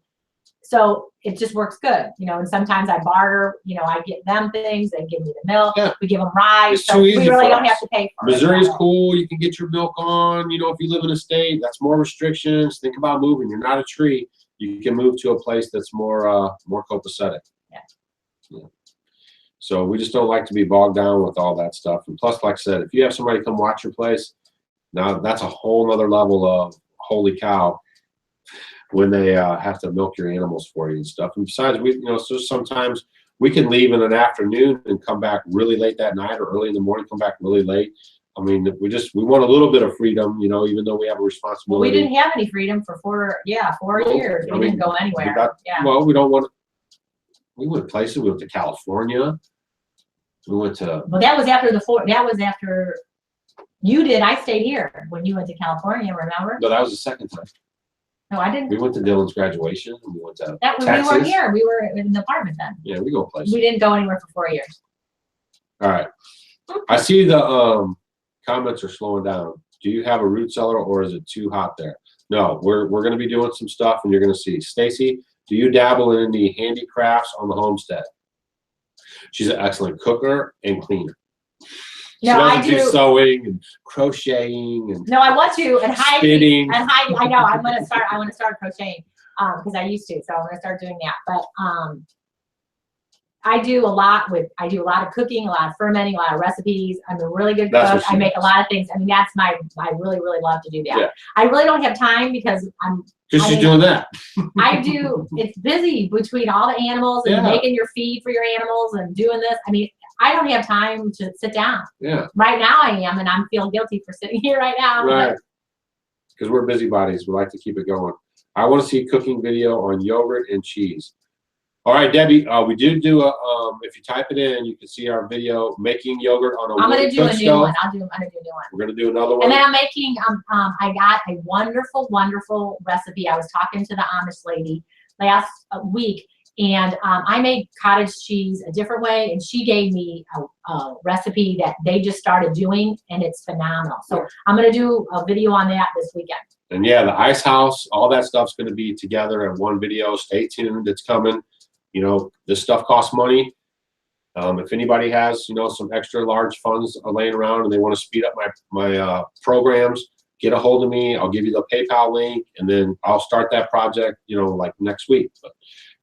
so it just works good, you know. And sometimes I barter, you know, I get them things, they give me the milk, we give them rice.
It's so easy
we really don't have to pay for it.
Missouri's cool. You can get your milk on, you know, if you live in a state that's more restrictions. Think about moving. You're not a tree. You can move to a place that's more copacetic. Yeah. So we just don't like to be bogged down with all that stuff. And plus, like I said, if you have somebody come watch your place, now that's a whole nother level of holy cow when they have to milk your animals for you and stuff. And besides, so sometimes we can leave in an afternoon and come back really late that night, or early in the morning, come back really late. I mean, we want a little bit of freedom, you know, even though we have a responsibility.
Well, we didn't have any freedom for 4 years. We didn't go anywhere.
Well, we don't want to. We went places. We went to California. We went to.
Well, that was after that was after you did. I stayed here when you went to California. Remember?
No, that was the second time.
No, I didn't.
We went to Dylan's graduation. We went to Texas.
We weren't here. We were in the apartment then.
Yeah, we go places.
We didn't go anywhere for 4 years.
All right. I see the comments are slowing down. Do you have a root cellar, or is it too hot there? No, we're going to be doing some stuff, and you're going to see. Stacy, do you dabble in any handicrafts on the homestead? She's an excellent cooker and cleaner.
No, I do
sewing and crocheting and
I want to and hiding
spinning.
and hiding. I know. I want to start crocheting. because I used to. So I'm gonna start doing that. But I do a lot of cooking, a lot of fermenting, a lot of recipes. I'm a really good cook. I make a lot of things. I mean, that's I really, really love to do that. Yeah. I really don't have time because
you're doing that.
I do. It's busy between all the animals and making your feed for your animals and doing this. I mean, I don't have time to sit down.
Yeah.
Right now I am, and I'm feeling guilty for sitting here right now.
Right. Because we're busybodies. We like to keep it going. I want to see a cooking video on yogurt and cheese. All right, Debbie, we did do a, if you type it in, you can see our video, making yogurt on a
I'm going to do a new one. I'm going to do a new one.
We're going to do another one.
And then I'm making, I got a wonderful, wonderful recipe. I was talking to the Amish lady last week, and I made cottage cheese a different way, and she gave me a recipe that they just started doing, and it's phenomenal. So I'm going to do a video on that this weekend.
And yeah, the ice house, all that stuff's going to be together in one video. Stay tuned. It's coming. You know, this stuff costs money. If anybody has, you know, some extra large funds laying around and they want to speed up my programs, get a hold of me. I'll give you the PayPal link, and then I'll start that project, you know, like next week. But,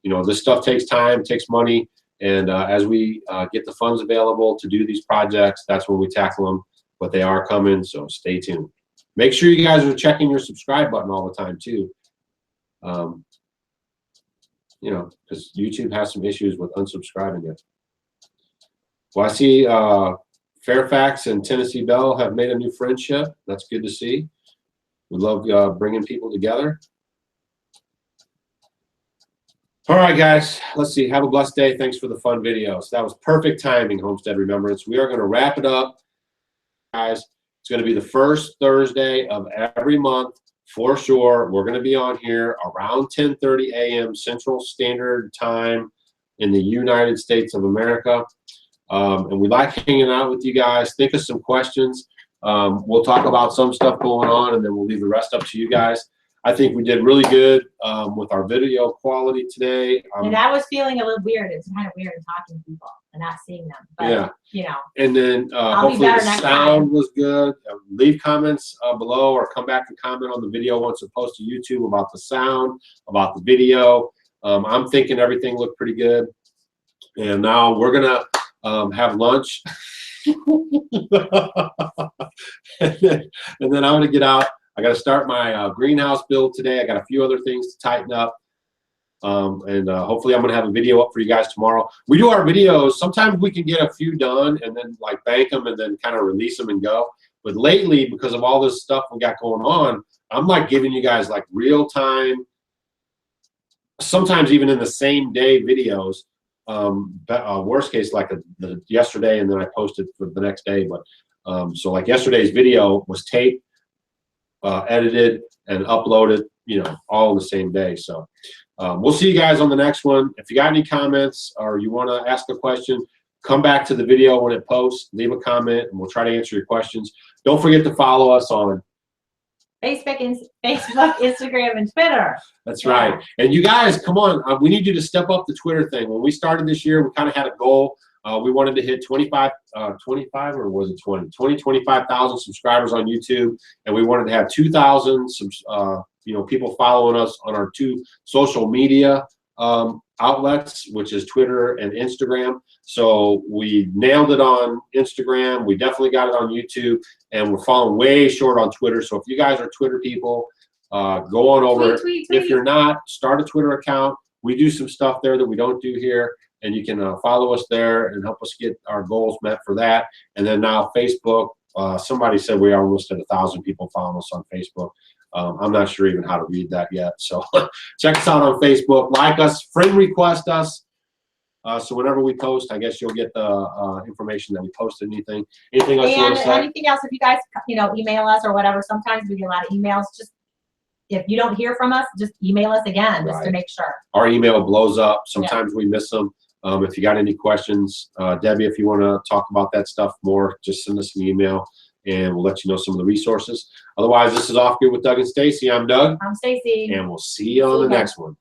you know, this stuff takes time, takes money. And as we get the funds available to do these projects, that's when we tackle them. But they are coming, so stay tuned. Make sure you guys are checking your subscribe button all the time, too. You know, because YouTube has some issues with unsubscribing it. Well, I see Fairfax and Tennessee Belle have made a new friendship. That's good to see. We love bringing people together. All right, guys. Let's see. Have a blessed day. Thanks for the fun videos. That was perfect timing, Homestead Remembrance. We are going to wrap it up, guys. It's going to be the first Thursday of every month. For sure, we're going to be on here around 10:30 a.m. Central Standard Time in the United States of America. And we like hanging out with you guys. Think of some questions. We'll talk about some stuff going on, and then we'll leave the rest up to you guys. I think we did really good with our video quality today.
And I was feeling a little weird. It's kind of weird talking to people and not seeing them. But,
yeah.
You know.
And then hopefully the sound was good. Leave comments below, or come back and comment on the video once it posts to YouTube about the sound, about the video. I'm thinking everything looked pretty good. And now we're going to have lunch. and then I'm going to get out. I got to start my greenhouse build today. I got a few other things to tighten up. Hopefully I'm going to have a video up for you guys tomorrow. We do our videos. Sometimes we can get a few done and then like bank them and then kind of release them and go. But lately, because of all this stuff we got going on, I'm like giving you guys like real time, sometimes even in the same day videos. Worst case, like yesterday, and then I posted for the next day. But so like yesterday's video was taped, edited, and uploaded, you know, all in the same day. So we'll see you guys on the next one. If you got any comments or you want to ask a question, come back to the video when it posts, leave a comment, and we'll try to answer your questions. Don't forget to follow us on
Facebook, Instagram, and Twitter.
That's right. And you guys, come on. We need you to step up the Twitter thing. When we started this year, we kind of had a goal. We wanted to hit 25 or was it 25,000 subscribers on YouTube, and we wanted to have 2,000 you know, people following us on our 2 social media outlets, which is Twitter and Instagram. So we nailed it on Instagram. We definitely got it on YouTube, and we're falling way short on Twitter. So if you guys are Twitter people, go on over.
Tweet.
If you're not, start a Twitter account. We do some stuff there that we don't do here, and you can follow us there and help us get our goals met for that. And then now Facebook, somebody said we are almost at 1,000 people following us on Facebook. I'm not sure even how to read that yet. So check us out on Facebook, like us, friend request us. So whenever we post, I guess you'll get the information that we posted. Anything else you want to say?
Anything else, if you guys, you know, email us or whatever. Sometimes we get a lot of emails. Just if you don't hear from us, just email us again, just to make sure. Our
email blows up. Sometimes we miss them. If you got any questions, Debbie, if you want to talk about that stuff more, just send us an email, and we'll let you know some of the resources. Otherwise, this is Off Grid with Doug and Stacy. I'm Doug.
I'm Stacy.
And we'll see you on the next one.